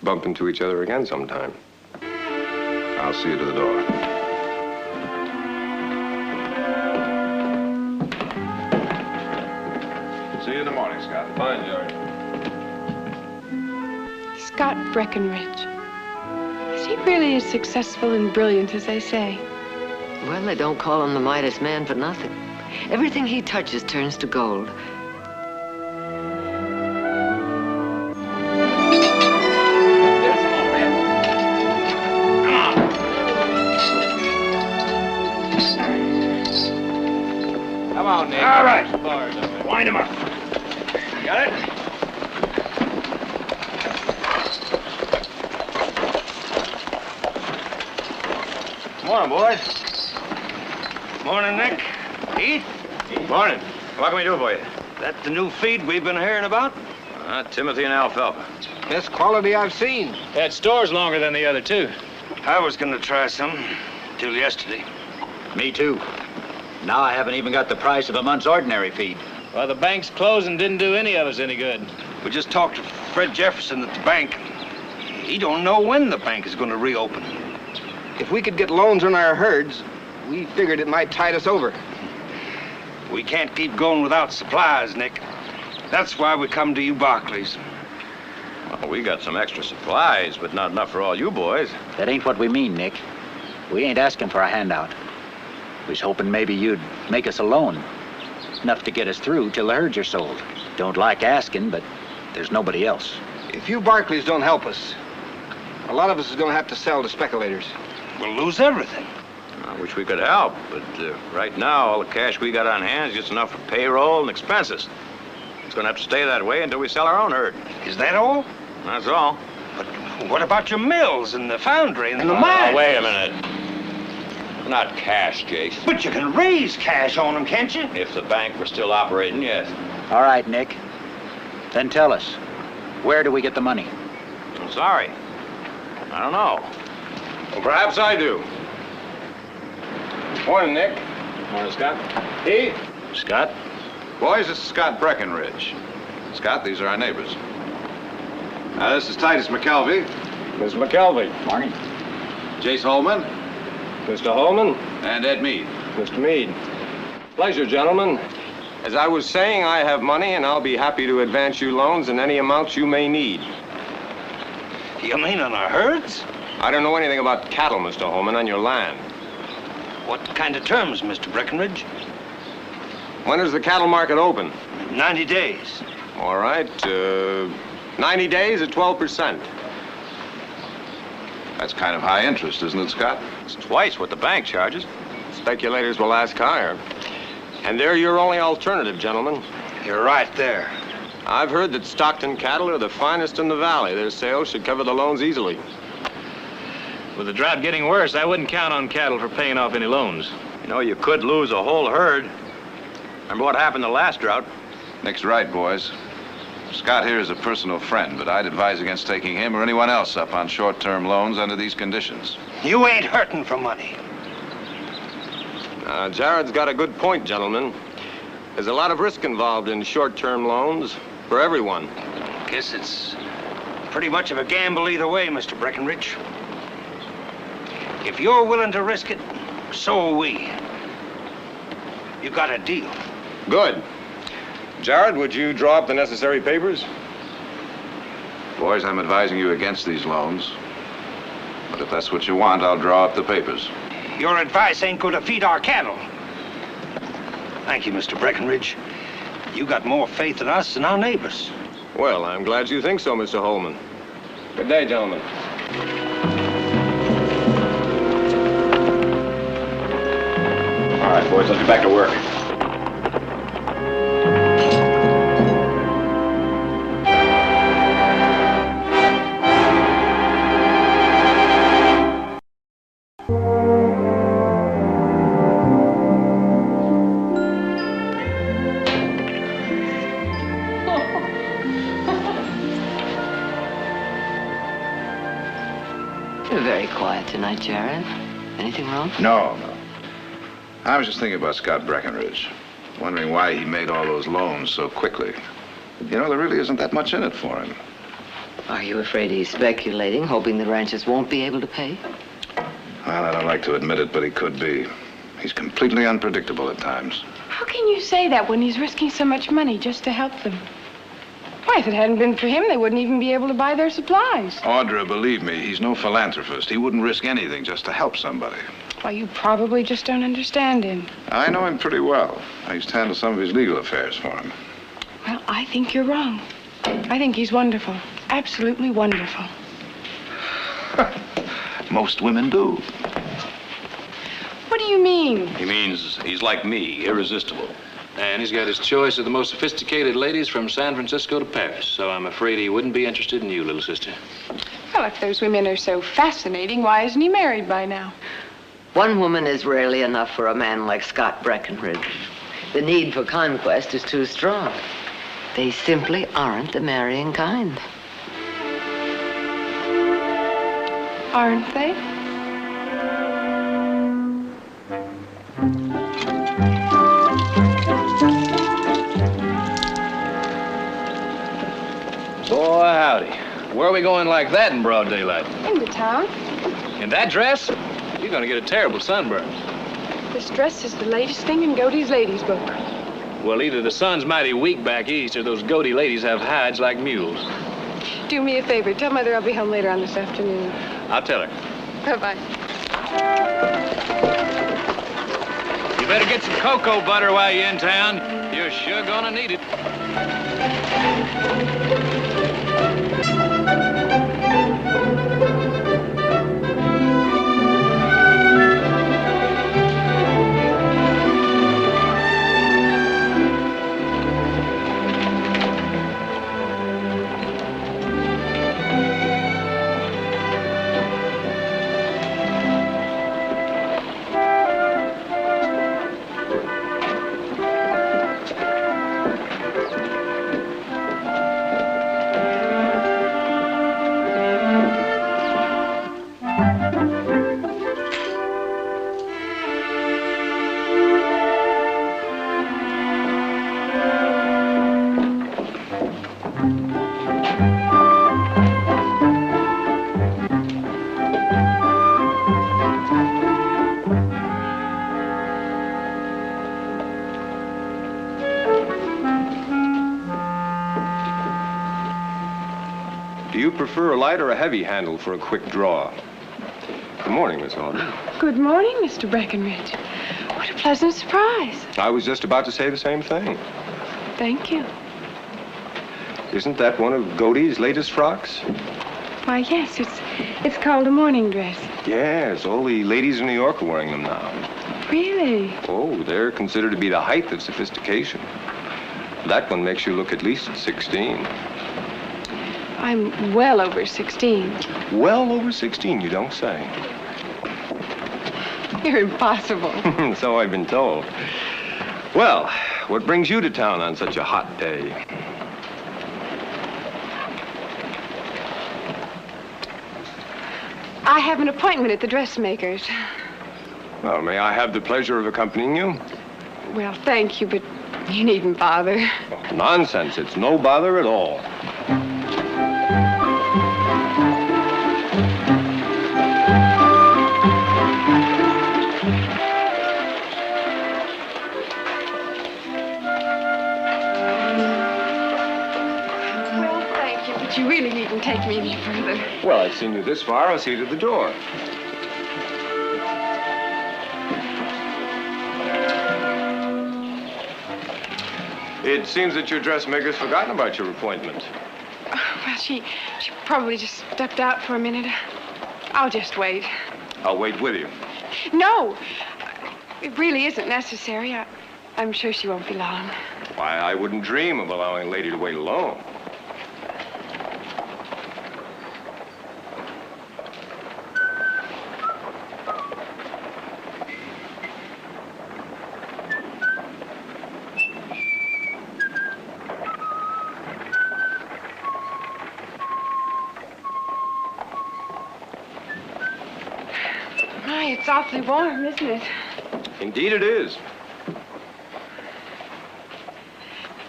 bump into each other again sometime. I'll see you to the door. See you in the morning, Scott. Fine, Jerry. Scott Breckenridge. Is he really as successful and brilliant as they say? Well, they don't call him the Midas Man for nothing. Everything he touches turns to gold. Come on, Nick. All right. Wind him up. Got it? Morning, boys. Morning, Nick. Heath? Morning. What can we do for you? That the new feed we've been hearing about? Timothy and alfalfa. Best quality I've seen. That store's longer than the other two. I was going to try some till yesterday. Me too. Now I haven't even got the price of a month's ordinary feed. Well, the bank's closed and didn't do any of us any good. We just talked to Fred Jefferson at the bank. He don't know when the bank is going to reopen. If we could get loans on our herds, we figured it might tide us over. We can't keep going without supplies, Nick. That's why we come to you Barkleys. Well, we got some extra supplies, but not enough for all you boys. That ain't what we mean, Nick. We ain't asking for a handout. We was hoping maybe you'd make us a loan. Enough to get us through till the herds are sold. Don't like asking, but there's nobody else. If you Barkleys don't help us, a lot of us is going to have to sell to speculators. We'll lose everything. I wish we could help, but right now, all the cash we got on hand is just enough for payroll and expenses. It's going to have to stay that way until we sell our own herd. Is that all? That's all. But what about your mills and the foundry and the mine? Wait a minute. Not cash, Jace. But you can raise cash on them, can't you? If the bank were still operating, yes. All right, Nick. Then tell us, where do we get the money? I'm sorry. I don't know. Well, perhaps I do. Morning, Nick. Morning, Scott. Heath. Scott? Boys, this is Scott Breckenridge. Scott, these are our neighbors. This is Titus McKelvey. Miss McKelvey. Morning. Jace Holman. Mr. Holman. And Ed Meade. Mr. Meade. Pleasure, gentlemen. As I was saying, I have money, and I'll be happy to advance you loans in any amounts you may need. You mean on our herds? I don't know anything about cattle, Mr. Holman, on your land. What kind of terms, Mr. Breckenridge? When is the cattle market open? 90 days. All right, 90 days at 12%. That's kind of high interest, isn't it, Scott? It's twice what the bank charges. Speculators will ask higher. And they're your only alternative, gentlemen. You're right there. I've heard that Stockton cattle are the finest in the valley. Their sales should cover the loans easily. With the drought getting worse, I wouldn't count on cattle for paying off any loans. You know, you could lose a whole herd. Remember what happened the last drought? Nick's right, boys. Scott here is a personal friend, but I'd advise against taking him or anyone else up on short-term loans under these conditions. You ain't hurting for money. Jared's got a good point, gentlemen. There's a lot of risk involved in short-term loans for everyone. Guess it's pretty much of a gamble either way, Mr. Breckenridge. If you're willing to risk it, so are we. You got a deal. Good. Jared, would you draw up the necessary papers? Boys, I'm advising you against these loans. But if that's what you want, I'll draw up the papers. Your advice ain't going to feed our cattle. Thank you, Mr. Breckenridge. You got more faith in us than our neighbors. Well, I'm glad you think so, Mr. Holman. Good day, gentlemen. All right, boys, let's get back to work. You're very quiet tonight, Jared. Anything wrong? No. I was just thinking about Scott Breckenridge. Wondering why he made all those loans so quickly. You know, there really isn't that much in it for him. Are you afraid he's speculating, hoping the ranchers won't be able to pay? Well, I don't like to admit it, but he could be. He's completely unpredictable at times. How can you say that when he's risking so much money just to help them? Why, if it hadn't been for him, they wouldn't even be able to buy their supplies. Audra, believe me, he's no philanthropist. He wouldn't risk anything just to help somebody. Well, you probably just don't understand him. I know him pretty well. I used to handle some of his legal affairs for him. Well, I think you're wrong. I think he's wonderful. Absolutely wonderful. Most women do. What do you mean? He means he's like me, irresistible. And he's got his choice of the most sophisticated ladies from San Francisco to Paris. So I'm afraid he wouldn't be interested in you, little sister. Well, if those women are so fascinating, why isn't he married by now? One woman is rarely enough for a man like Scott Breckenridge. The need for conquest is too strong. They simply aren't the marrying kind. Aren't they? Boy, howdy. Where are we going like that in broad daylight? Into town. In that dress? You're gonna get a terrible sunburn. This dress is the latest thing in Godey's ladies' book. Well, either the sun's mighty weak back east or those Godey ladies have hides like mules. Do me a favor. Tell Mother I'll be home later on this afternoon. I'll tell her. Bye-bye. You better get some cocoa butter while you're in town. You're sure gonna need it. Do you prefer a light or a heavy handle for a quick draw? Good morning, Miss Audrey. Good morning, Mr. Breckenridge. What a pleasant surprise. I was just about to say the same thing. Thank you. Isn't that one of Godey's latest frocks? Why, yes, it's called a morning dress. Yes, all the ladies in New York are wearing them now. Really? Oh, they're considered to be the height of sophistication. That one makes you look at least 16. I'm well over 16. Well over 16, you don't say. You're impossible. So I've been told. Well, what brings you to town on such a hot day? I have an appointment at the dressmaker's. Well, may I have the pleasure of accompanying you? Well, thank you, but you needn't bother. Oh, nonsense. It's no bother at all. You really needn't take me any further. Well, I've seen you this far. I'll see you to the door. It seems that your dressmaker's forgotten about your appointment. Well, she probably just stepped out for a minute. I'll just wait. I'll wait with you. No, it really isn't necessary. I'm sure she won't be long. Why, I wouldn't dream of allowing a lady to wait alone. It's awfully warm, isn't it? Indeed it is.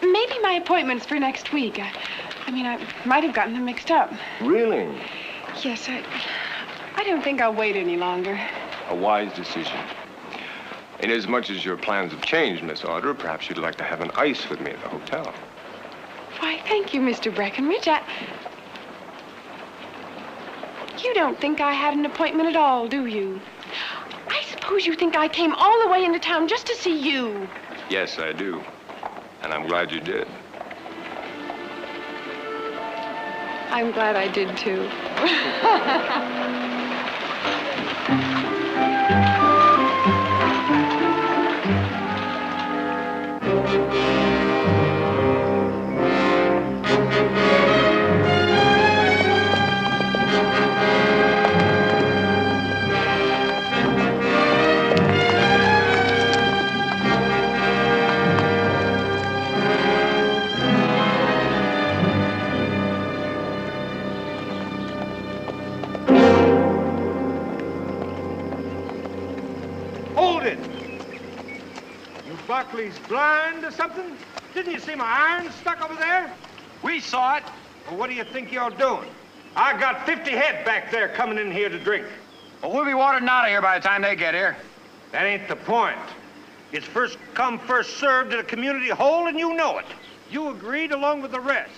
Maybe my appointment's for next week. I mean, I might have gotten them mixed up. Really? Yes, I don't think I'll wait any longer. A wise decision. Inasmuch as your plans have changed, Miss Audra, perhaps you'd like to have an ice with me at the hotel. Why, thank you, Mr. Breckenridge. You don't think I had an appointment at all, do you? I suppose you think I came all the way into town just to see you. Yes, I do. And I'm glad you did. I'm glad I did, too. Barkley's blind or something? Didn't you see my iron stuck over there? We saw it. Well, what do you think you're doing? I got 50 head back there coming in here to drink. Well, we'll be watered out of here by the time they get here. That ain't the point. It's first come, first served at a community hole, and you know it. You agreed along with the rest.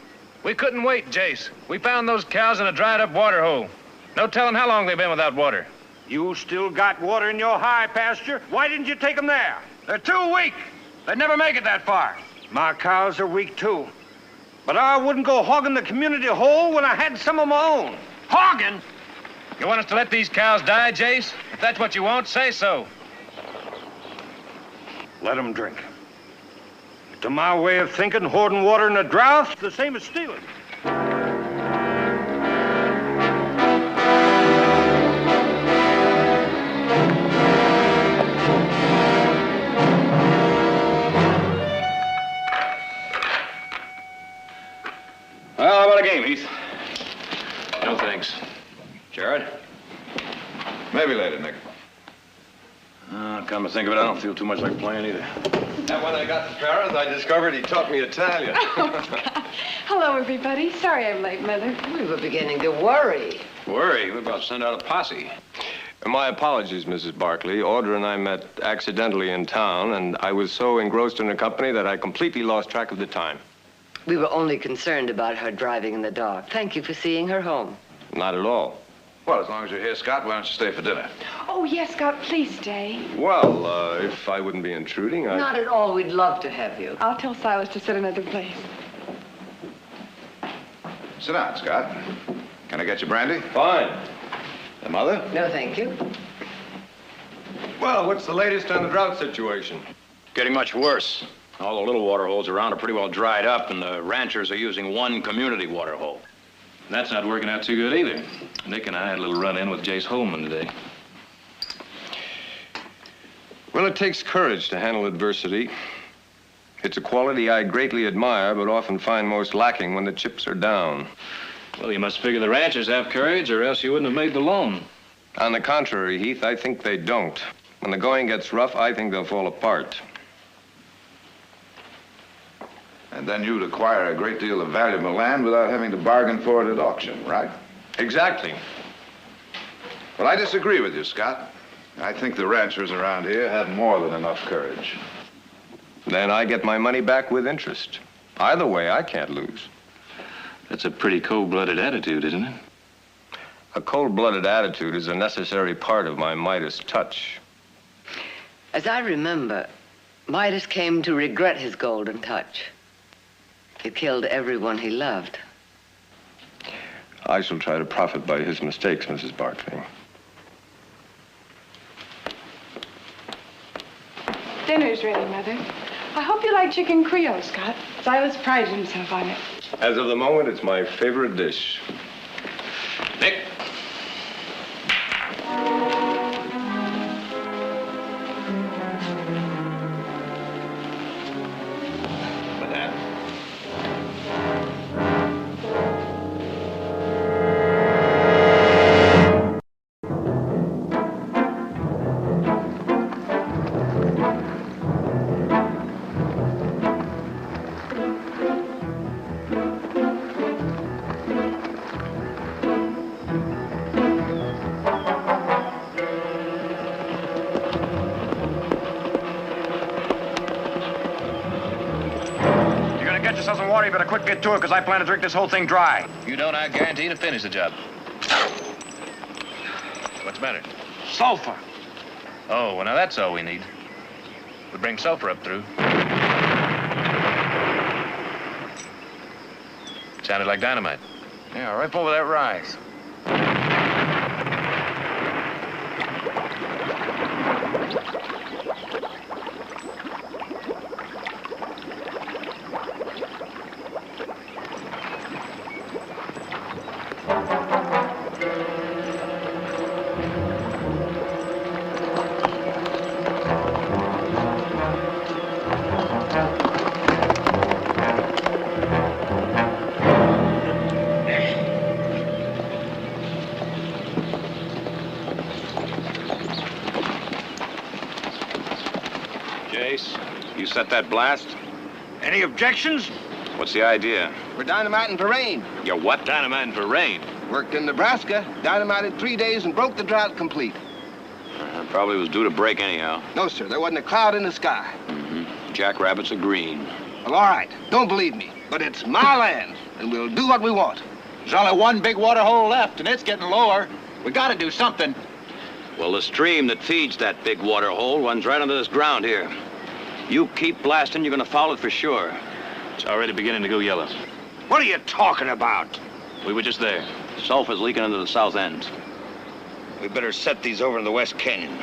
We couldn't wait, Jace. We found those cows in a dried-up water hole. No telling how long they've been without water. You still got water in your high pasture. Why didn't you take them there? They're too weak. They'd never make it that far. My cows are weak, too. But I wouldn't go hogging the community hole when I had some of my own. Hogging? You want us to let these cows die, Jace? If that's what you want, say so. Let them drink. To my way of thinking, hoarding water in a drought is the same as stealing. Well, how about a game, Heath? No, thanks. Jared? Maybe later, Nick. Come to think of it, I don't feel too much like playing either. And when I got to Paris, I discovered he taught me Italian. Oh, God. Hello, everybody. Sorry I'm late, Mother. We were beginning to worry. Worry? We're about to send out a posse. My apologies, Mrs. Barkley. Audra and I met accidentally in town, and I was so engrossed in her company that I completely lost track of the time. We were only concerned about her driving in the dark. Thank you for seeing her home. Not at all. Well, as long as you're here, Scott, why don't you stay for dinner? Oh, yes, Scott, please stay. Well, if I wouldn't be intruding, I... Not at all. We'd love to have you. I'll tell Silas to sit another place. Sit down, Scott. Can I get you brandy? Fine. The mother? No, thank you. Well, what's the latest on the drought situation? Getting much worse. All the little water holes around are pretty well dried up, and the ranchers are using one community water hole. That's not working out too good either. Nick and I had a little run-in with Jace Holman today. Well, it takes courage to handle adversity. It's a quality I greatly admire, but often find most lacking when the chips are down. Well, you must figure the ranchers have courage, or else you wouldn't have made the loan. On the contrary, Heath, I think they don't. When the going gets rough, I think they'll fall apart. And then you'd acquire a great deal of valuable land without having to bargain for it at auction, right? Exactly. Well, I disagree with you, Scott. I think the ranchers around here have more than enough courage. Then I get my money back with interest. Either way, I can't lose. That's a pretty cold-blooded attitude, isn't it? A cold-blooded attitude is a necessary part of my Midas touch. As I remember, Midas came to regret his golden touch. It killed everyone he loved. I shall try to profit by his mistakes, Mrs. Barkley. Dinner's ready, Mother. I hope you like chicken Creole, Scott. Silas prided himself on it. As of the moment, it's my favorite dish. Nick? water, you better quick get to it, because I plan to drink this whole thing dry. If you don't, I guarantee to finish the job. What's the matter? Sulfur. Oh, well, now that's all we need. We bring sulfur up through. Sounded like dynamite. Yeah, right over that rise. You set that blast? Any objections? What's the idea? We're dynamiting for rain. You're what? Dynamiting for rain? Worked in Nebraska, dynamited 3 days and broke the drought complete. Probably was due to break anyhow. No, sir, there wasn't a cloud in the sky. Jackrabbits are green. Well, all right, don't believe me, but it's my land, and we'll do what we want. There's only one big water hole left, and it's getting lower. We gotta do something. Well, the stream that feeds that big water hole runs right under this ground here. You keep blasting, you're gonna foul it for sure. It's already beginning to go yellow. What are you talking about? We were just there. Sulfur's leaking into the south end. We better set these over in the West Canyon.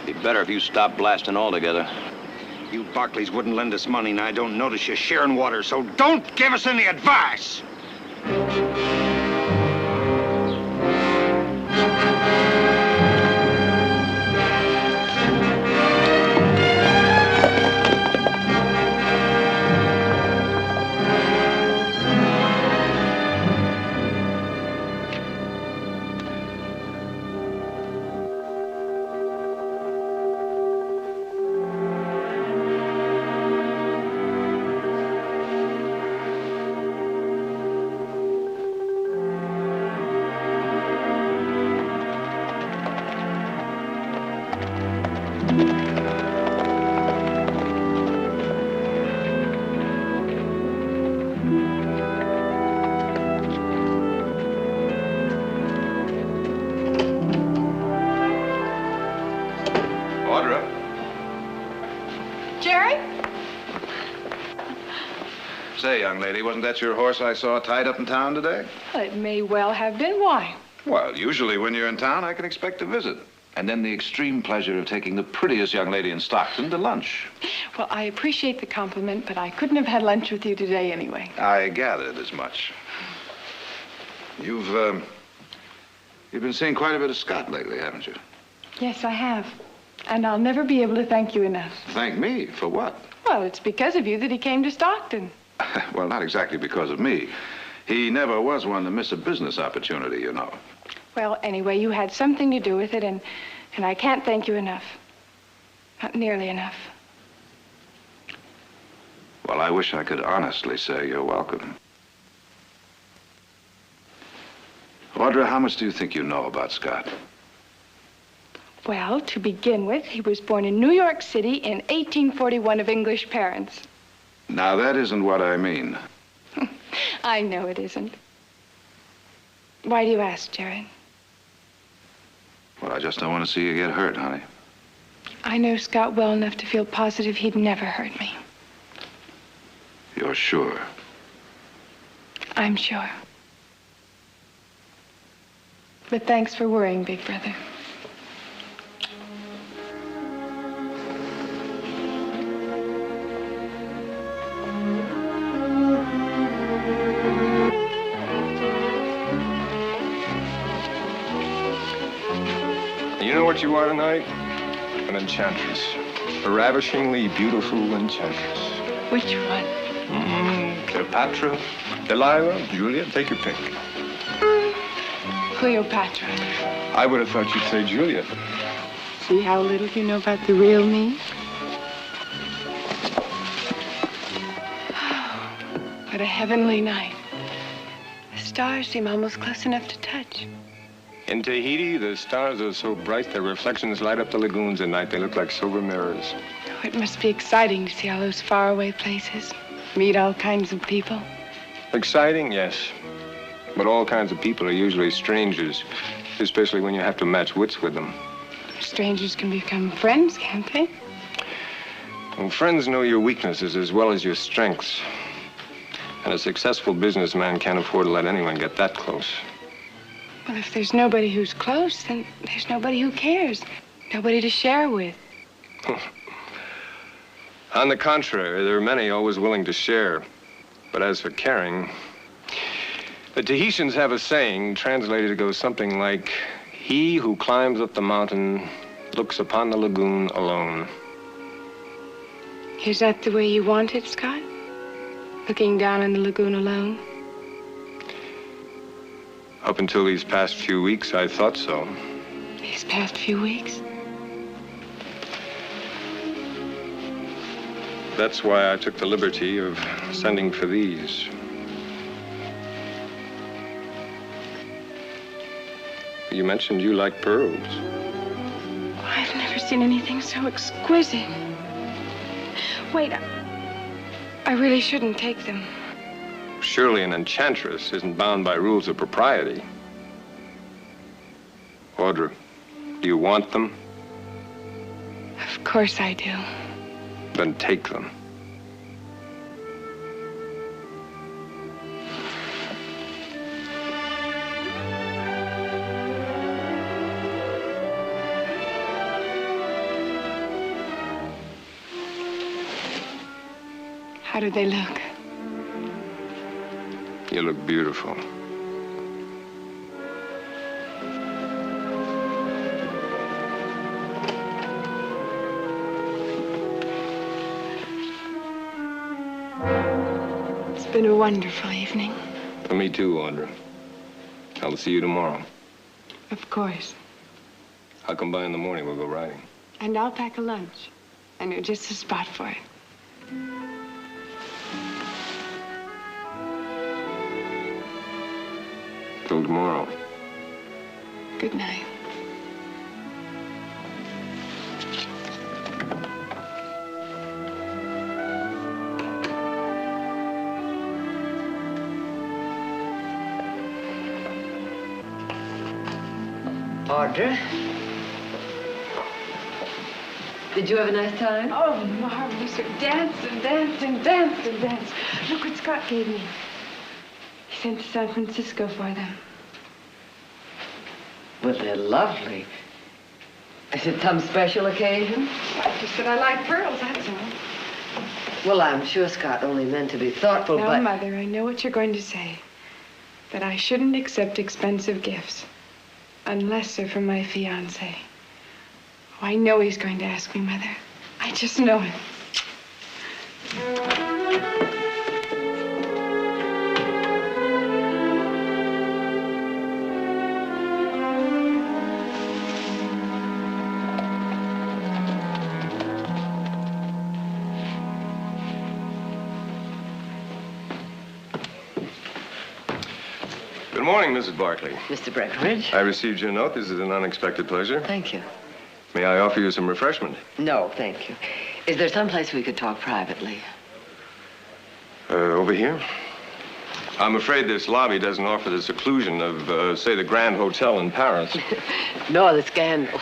Be better if you stopped blasting altogether. You Barkleys wouldn't lend us money, and I don't notice you sharing water, so don't give us any advice! Say, young lady, wasn't that your horse I saw tied up in town today? Well, it may well have been. Why? Well, usually when you're in town, I can expect a visit. And then the extreme pleasure of taking the prettiest young lady in Stockton to lunch. Well, I appreciate the compliment, but I couldn't have had lunch with you today anyway. I gathered as much. You've been seeing quite a bit of Scott lately, haven't you? Yes, I have. And I'll never be able to thank you enough. Thank me? For what? Well, it's because of you that he came to Stockton. Well, not exactly because of me. He never was one to miss a business opportunity, you know. Well, anyway, you had something to do with it, and I can't thank you enough. Not nearly enough. Well, I wish I could honestly say you're welcome. Audra, how much do you think you know about Scott? Well, to begin with, he was born in New York City in 1841 of English parents. Now, that isn't what I mean. I know it isn't. Why do you ask, Jared? Well, I just don't want to see you get hurt, honey. I know Scott well enough to feel positive he'd never hurt me. You're sure? I'm sure. But thanks for worrying, Big Brother. You know what you are tonight? An enchantress. A ravishingly beautiful enchantress. Which one? Cleopatra, Delilah, Julia, take your pick. Cleopatra. I would have thought you'd say Julia. See how little you know about the real me? What a heavenly night. The stars seem almost close enough to touch. In Tahiti, the stars are so bright their reflections light up the lagoons at night. They look like silver mirrors. Oh, it must be exciting to see all those faraway places. Meet all kinds of people. Exciting, yes. But all kinds of people are usually strangers, especially when you have to match wits with them. Strangers can become friends, can't they? Well, friends know your weaknesses as well as your strengths. And a successful businessman can't afford to let anyone get that close. Well, if there's nobody who's close, then there's nobody who cares. Nobody to share with. On the contrary, there are many always willing to share. But as for caring, the Tahitians have a saying, translated it goes something like, "He who climbs up the mountain looks upon the lagoon alone." Is that the way you want it, Scott? Looking down in the lagoon alone? Up until these past few weeks, I thought so. These past few weeks? That's why I took the liberty of sending for these. You mentioned you like pearls. I've never seen anything so exquisite. Wait, I really shouldn't take them. Surely an enchantress isn't bound by rules of propriety. Audra, do you want them? Of course I do. Then take them. How do they look? You look beautiful. It's been a wonderful evening. For me too, Audra. I'll see you tomorrow. Of course. I'll come by in the morning. We'll go riding. And I'll pack a lunch. I know just the spot for it. Till tomorrow. Good night. Audra? Did you have a nice time? Oh, marvelous. We danced and danced and danced and danced. Look what Scott gave me. He sent to San Francisco for them. Well, they're lovely. Is it some special occasion? I just said I like pearls, that's all. Well, I'm sure Scott only meant to be thoughtful, Now, but... Mother, I know what you're going to say. That I shouldn't accept expensive gifts. Unless they're from my fiancé. Oh, I know he's going to ask me, Mother. I just know it. Good morning, Mrs. Barkley. Mr. Breckenridge? I received your note. This is an unexpected pleasure. Thank you. May I offer you some refreshment? No, thank you. Is there some place we could talk privately? Over here? I'm afraid this lobby doesn't offer the seclusion of, say, the Grand Hotel in Paris. Nor the scandal.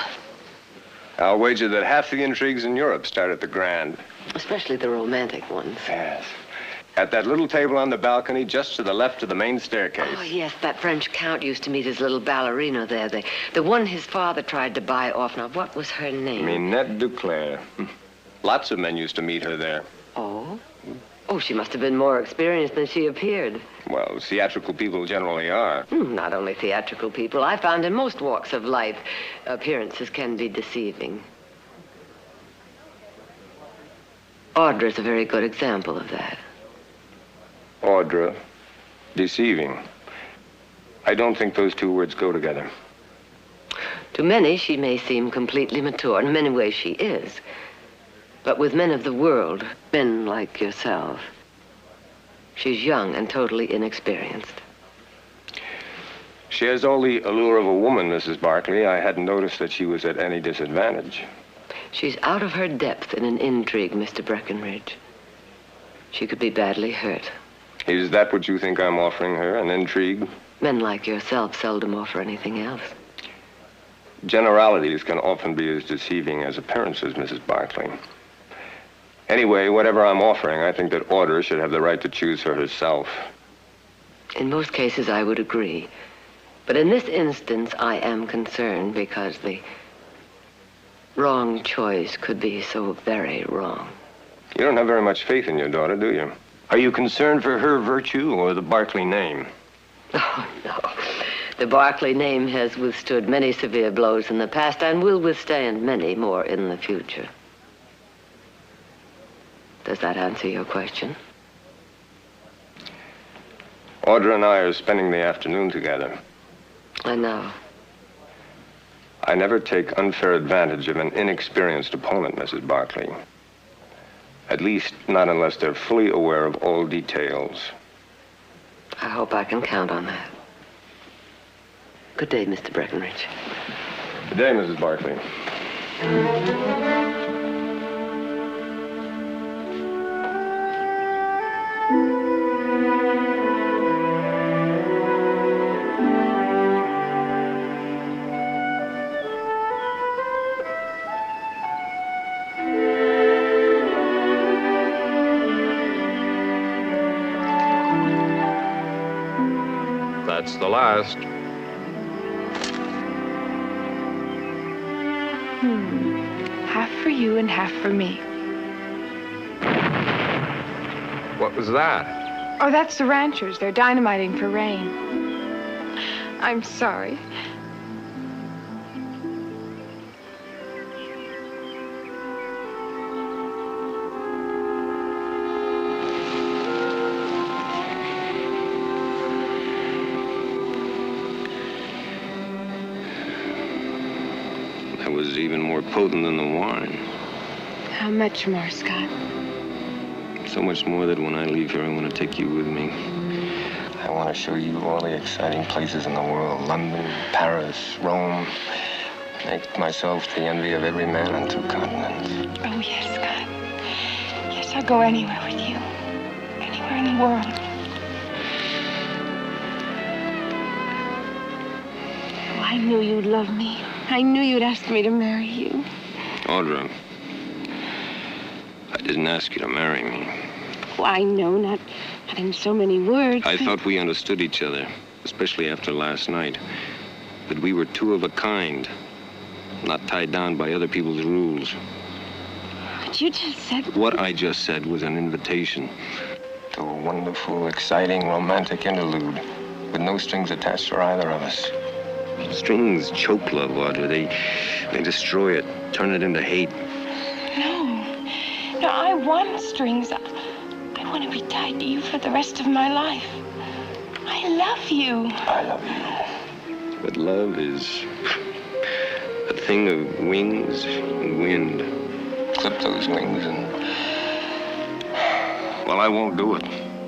I'll wager that half the intrigues in Europe start at the Grand. Especially the romantic ones. Yes. At that little table on the balcony just to the left of the main staircase. Oh, yes, that French count used to meet his little ballerina there. The one his father tried to buy off. Now, what was her name? Minette Duclair. Lots of men used to meet her there. Oh? Oh, she must have been more experienced than she appeared. Well, theatrical people generally are. Not only theatrical people. I found in most walks of life, appearances can be deceiving. Audra's a very good example of that. Audra, deceiving. I don't think those two words go together. To many, she may seem completely mature. In many ways, she is. But with men of the world, men like yourself, she's young and totally inexperienced. She has all the allure of a woman, Mrs. Barkley. I hadn't noticed that she was at any disadvantage. She's out of her depth in an intrigue, Mr. Breckenridge. She could be badly hurt. Is that what you think I'm offering her, an intrigue? Men like yourself seldom offer anything else. Generalities can often be as deceiving as appearances, Mrs. Barkley. Anyway, whatever I'm offering, I think that Audra should have the right to choose for herself. In most cases, I would agree. But in this instance, I am concerned because the wrong choice could be so very wrong. You don't have very much faith in your daughter, do you? Are you concerned for her virtue or the Barkley name? Oh, no. The Barkley name has withstood many severe blows in the past and will withstand many more in the future. Does that answer your question? Audra and I are spending the afternoon together. I know. I never take unfair advantage of an inexperienced opponent, Mrs. Barkley. At least, not unless they're fully aware of all details. I hope I can count on that. Good day, Mr. Breckenridge. Good day, Mrs. Barkley. That's the last. Half for you and half for me. What was that? Oh, that's the ranchers. They're dynamiting for rain. I'm sorry. That was even more potent than the wine. How much more, Scott? So much more that when I leave here, I want to take you with me. I want to show you all the exciting places in the world. London, Paris, Rome. Make myself the envy of every man on 2 continents. Oh, yes, Scott. Yes, I'll go anywhere with you. Anywhere in the world. Oh, I knew you'd love me. I knew you'd ask me to marry you. Audra, I didn't ask you to marry me. Oh, I know, not in so many words. I thought we understood each other, especially after last night. That we were 2 of a kind, not tied down by other people's rules. But you just said... What I just said was an invitation to a wonderful, exciting, romantic interlude with no strings attached for either of us. Strings choke love, Audra. They destroy it, turn it into hate. No, I want strings. I want to be tied to you for the rest of my life. I love you. I love you. But love is a thing of wings and wind. Clip those wings and... Well, I won't do it.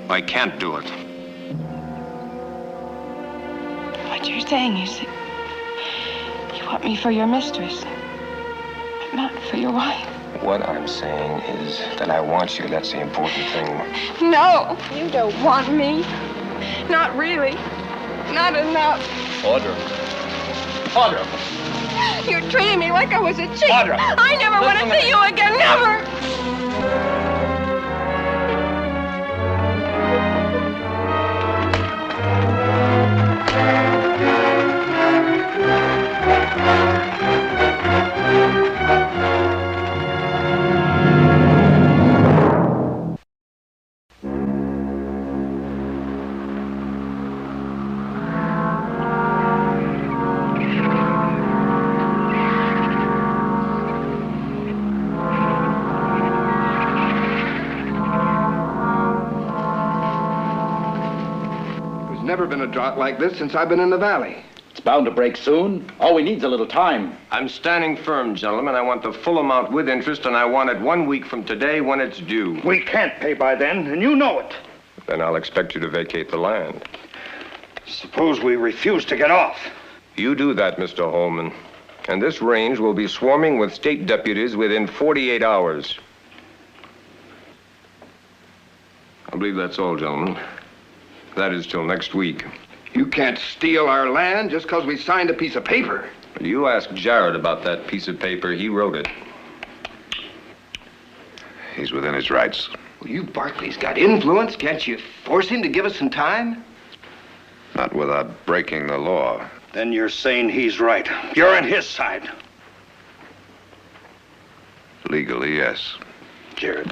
I can't do it. What you're saying is that you want me for your mistress, but not for your wife. What I'm saying is that I want you. That's the important thing. No, you don't want me. Not really. Not enough. Audra. Audra. You're treating me like I was a cheat. Audra. I never want to see you again. Never. Never been a drought like this since I've been in the valley. It's bound to break soon. All we need's a little time. I'm standing firm, gentlemen. I want the full amount with interest, and I want it 1 week from today when it's due. We can't pay by then, and you know it. Then I'll expect you to vacate the land. Suppose we refuse to get off. You do that, Mr. Holman. And this range will be swarming with state deputies within 48 hours. I believe that's all, gentlemen. That is till next week. You can't steal our land just because we signed a piece of paper. You ask Jared about that piece of paper. He wrote it. He's within his rights. Well, you Barkley's got influence. Can't you force him to give us some time? Not without breaking the law. Then you're saying he's right. You're on his side. Legally, yes. Jared,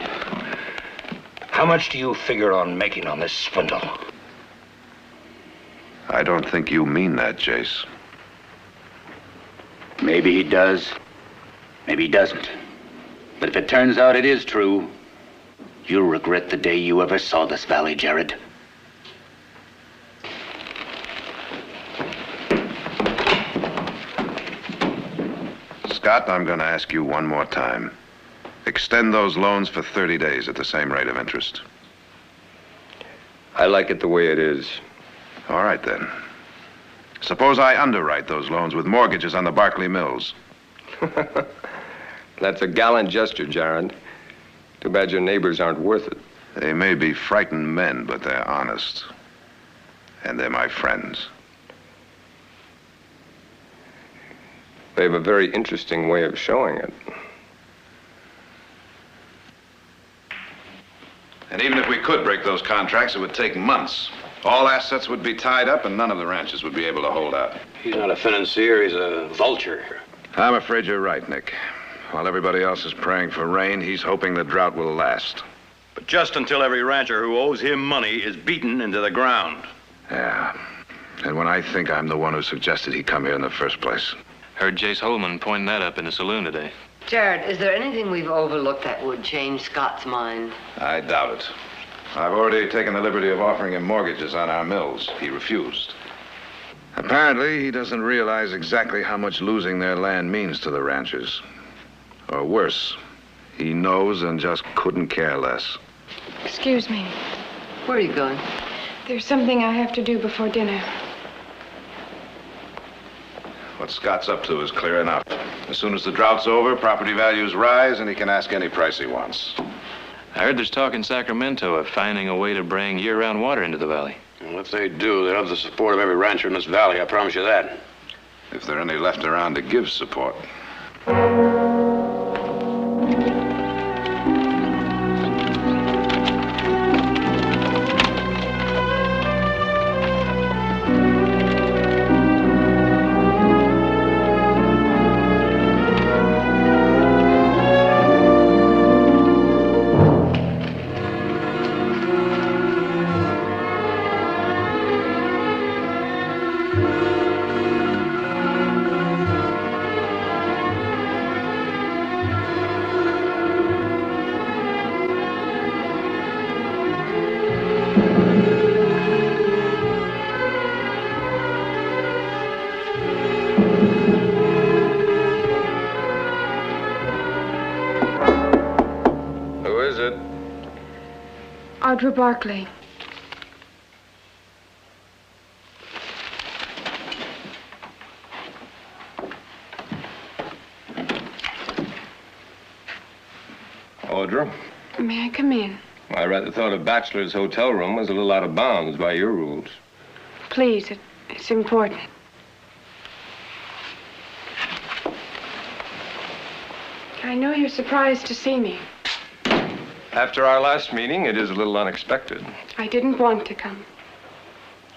how much do you figure on making on this swindle? I don't think you mean that, Jace. Maybe he does. Maybe he doesn't. But if it turns out it is true, you'll regret the day you ever saw this valley, Jared. Scott, I'm going to ask you one more time. Extend those loans for 30 days at the same rate of interest. I like it the way it is. All right, then. Suppose I underwrite those loans with mortgages on the Barkley mills. That's a gallant gesture, Jared. Too bad your neighbors aren't worth it. They may be frightened men, but they're honest. And they're my friends. They have a very interesting way of showing it. And even if we could break those contracts, it would take months. All assets would be tied up, and none of the ranches would be able to hold out. He's not a financier, he's a vulture. I'm afraid you're right, Nick. While everybody else is praying for rain, he's hoping the drought will last. But just until every rancher who owes him money is beaten into the ground. Yeah. And when I think I'm the one who suggested he come here in the first place. Heard Jace Holman pointing that up in the saloon today. Jared, is there anything we've overlooked that would change Scott's mind? I doubt it. I've already taken the liberty of offering him mortgages on our mills. He refused. Apparently, he doesn't realize exactly how much losing their land means to the ranchers. Or worse, he knows and just couldn't care less. Excuse me. Where are you going? There's something I have to do before dinner. What Scott's up to is clear enough. As soon as the drought's over, property values rise, and he can ask any price he wants. I heard there's talk in Sacramento of finding a way to bring year-round water into the valley. Well, if they do, they'll have the support of every rancher in this valley, I promise you that. If there are any left around to give support. Audra Barkley. Audra? May I come in? I rather thought a bachelor's hotel room was a little out of bounds by your rules. Please, it's important. I know you're surprised to see me. After our last meeting, it is a little unexpected. I didn't want to come.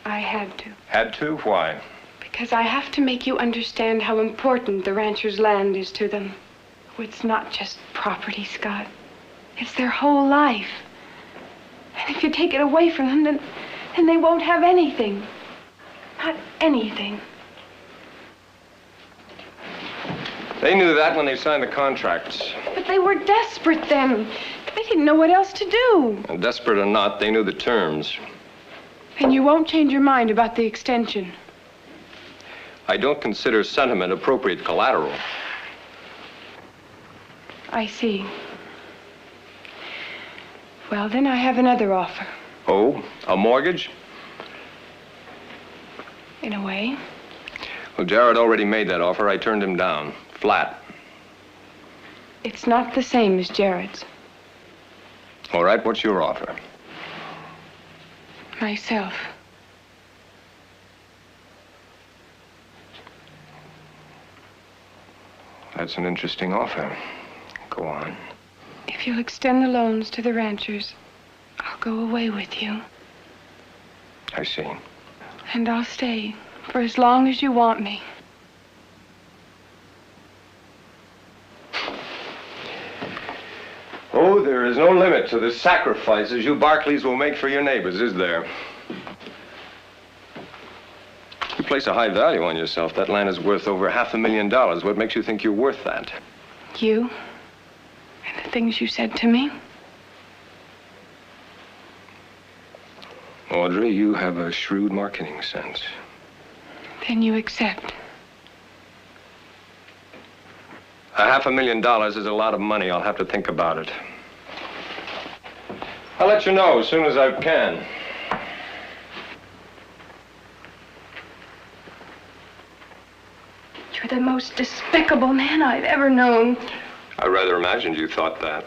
I had to. Had to? Why? Because I have to make you understand how important the rancher's land is to them. It's not just property, Scott. It's their whole life. And if you take it away from them, then they won't have anything. Not anything. They knew that when they signed the contracts. But they were desperate then. They didn't know what else to do. And desperate or not, they knew the terms. And you won't change your mind about the extension. I don't consider sentiment appropriate collateral. I see. Well, then I have another offer. Oh, a mortgage? In a way. Well, Jared already made that offer. I turned him down. Flat. It's not the same as Jared's. All right, what's your offer? Myself. That's an interesting offer. Go on. If you'll extend the loans to the ranchers, I'll go away with you. I see. And I'll stay for as long as you want me. Oh, there is no limit to the sacrifices you Barclays will make for your neighbors, is there? You place a high value on yourself. That land is worth over $500,000. What makes you think you're worth that? You and the things you said to me. Audrey, you have a shrewd marketing sense. Then you accept. $500,000 is a lot of money. I'll have to think about it. I'll let you know as soon as I can. You're the most despicable man I've ever known. I rather imagined you thought that.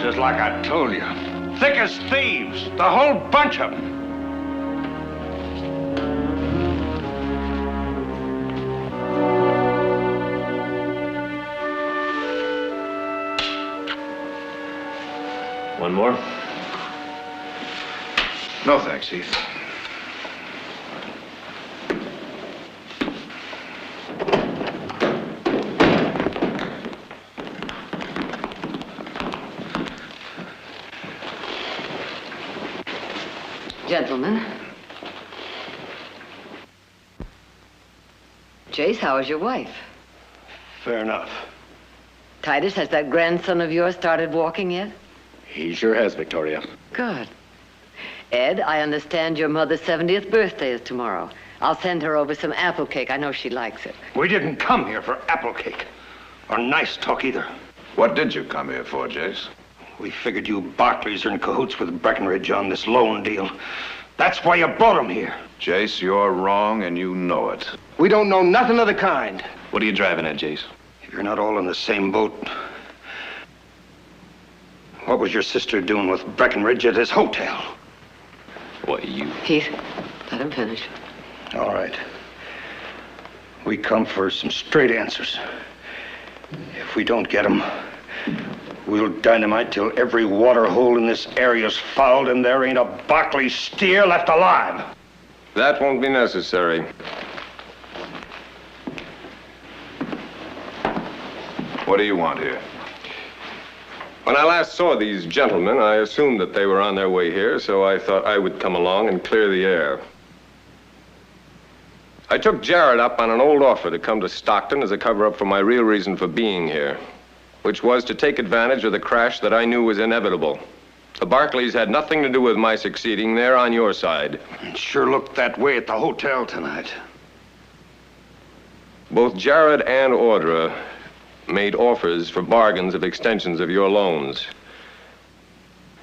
Just like I told you. Thick as thieves. The whole bunch of them. One more? No, thanks, Heath. Gentlemen. Jace, how is your wife? Fair enough. Titus, has that grandson of yours started walking yet? He sure has, Victoria. Good. Ed, I understand your mother's 70th birthday is tomorrow. I'll send her over some apple cake. I know she likes it. We didn't come here for apple cake. Or nice talk either. What did you come here for, Jace? We figured you Barkleys are in cahoots with Breckenridge on this loan deal. That's why you brought him here. Jace, you're wrong and you know it. We don't know nothing of the kind. What are you driving at, Jace? If you're not all in the same boat, what was your sister doing with Breckenridge at his hotel? What, you? Heath, let him finish. All right. We come for some straight answers. If we don't get them, we'll dynamite till every water hole in this area's fouled and there ain't a Barkley steer left alive. That won't be necessary. What do you want here? When I last saw these gentlemen, I assumed that they were on their way here, so I thought I would come along and clear the air. I took Jared up on an old offer to come to Stockton as a cover-up for my real reason for being here, which was to take advantage of the crash that I knew was inevitable. The Barkleys had nothing to do with my succeeding. They're on your side. It sure looked that way at the hotel tonight. Both Jared and Audra made offers for bargains of extensions of your loans.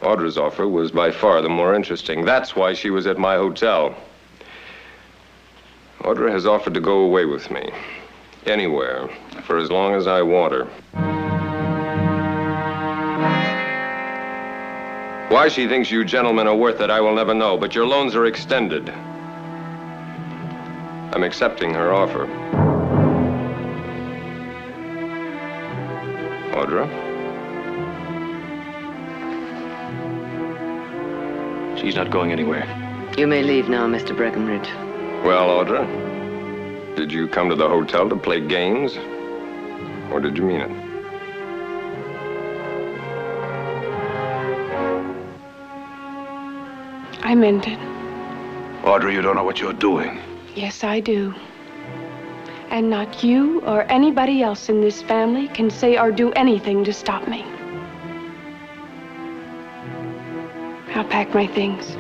Audra's offer was by far the more interesting. That's why she was at my hotel. Audra has offered to go away with me. Anywhere. For as long as I want her. Why she thinks you gentlemen are worth it, I will never know, but your loans are extended. I'm accepting her offer. Audra? She's not going anywhere. You may leave now, Mr. Breckenridge. Well, Audra, did you come to the hotel to play games? Or did you mean it? I meant it. Audrey, you don't know what you're doing. Yes, I do. And not you or anybody else in this family can say or do anything to stop me. I'll pack my things.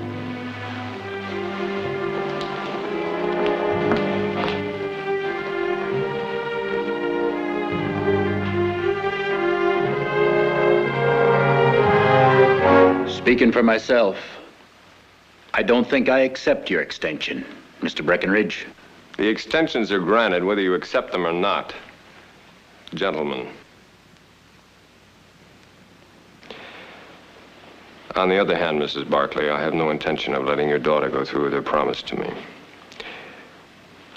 Speaking for myself, I don't think I accept your extension, Mr. Breckenridge. The extensions are granted whether you accept them or not. Gentlemen. On the other hand, Mrs. Barkley, I have no intention of letting your daughter go through with her promise to me.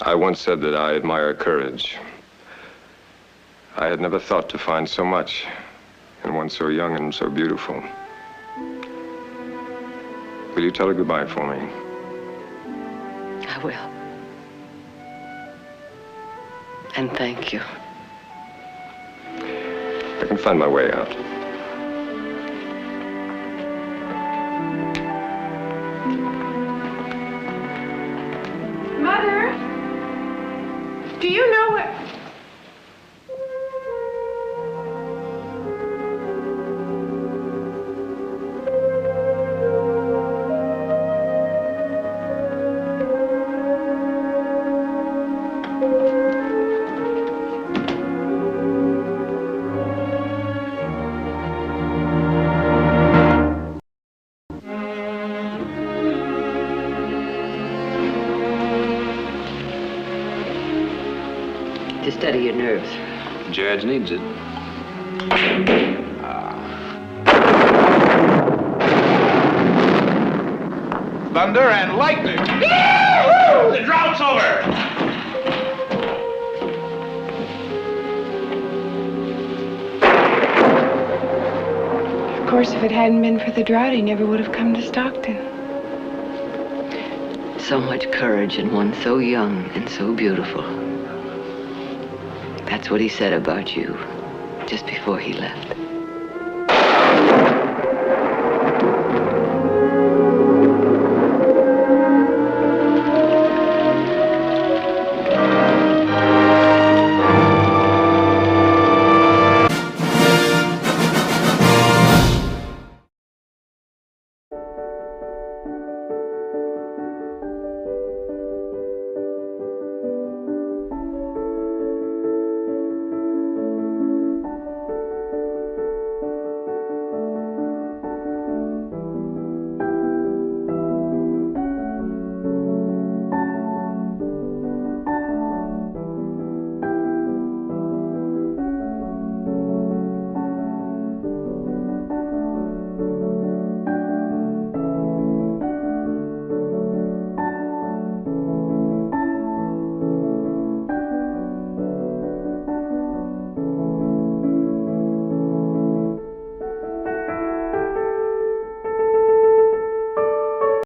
I once said that I admire courage. I had never thought to find so much in one so young and so beautiful. Will you tell her goodbye for me? I will. And thank you. I can find my way out. Mother, do you know what... To steady your nerves. Judge needs it. Thunder and lightning. The drought's over. Of course, if it hadn't been for the drought, he never would have come to Stockton. So much courage in one so young and so beautiful. That's what he said about you just before he left.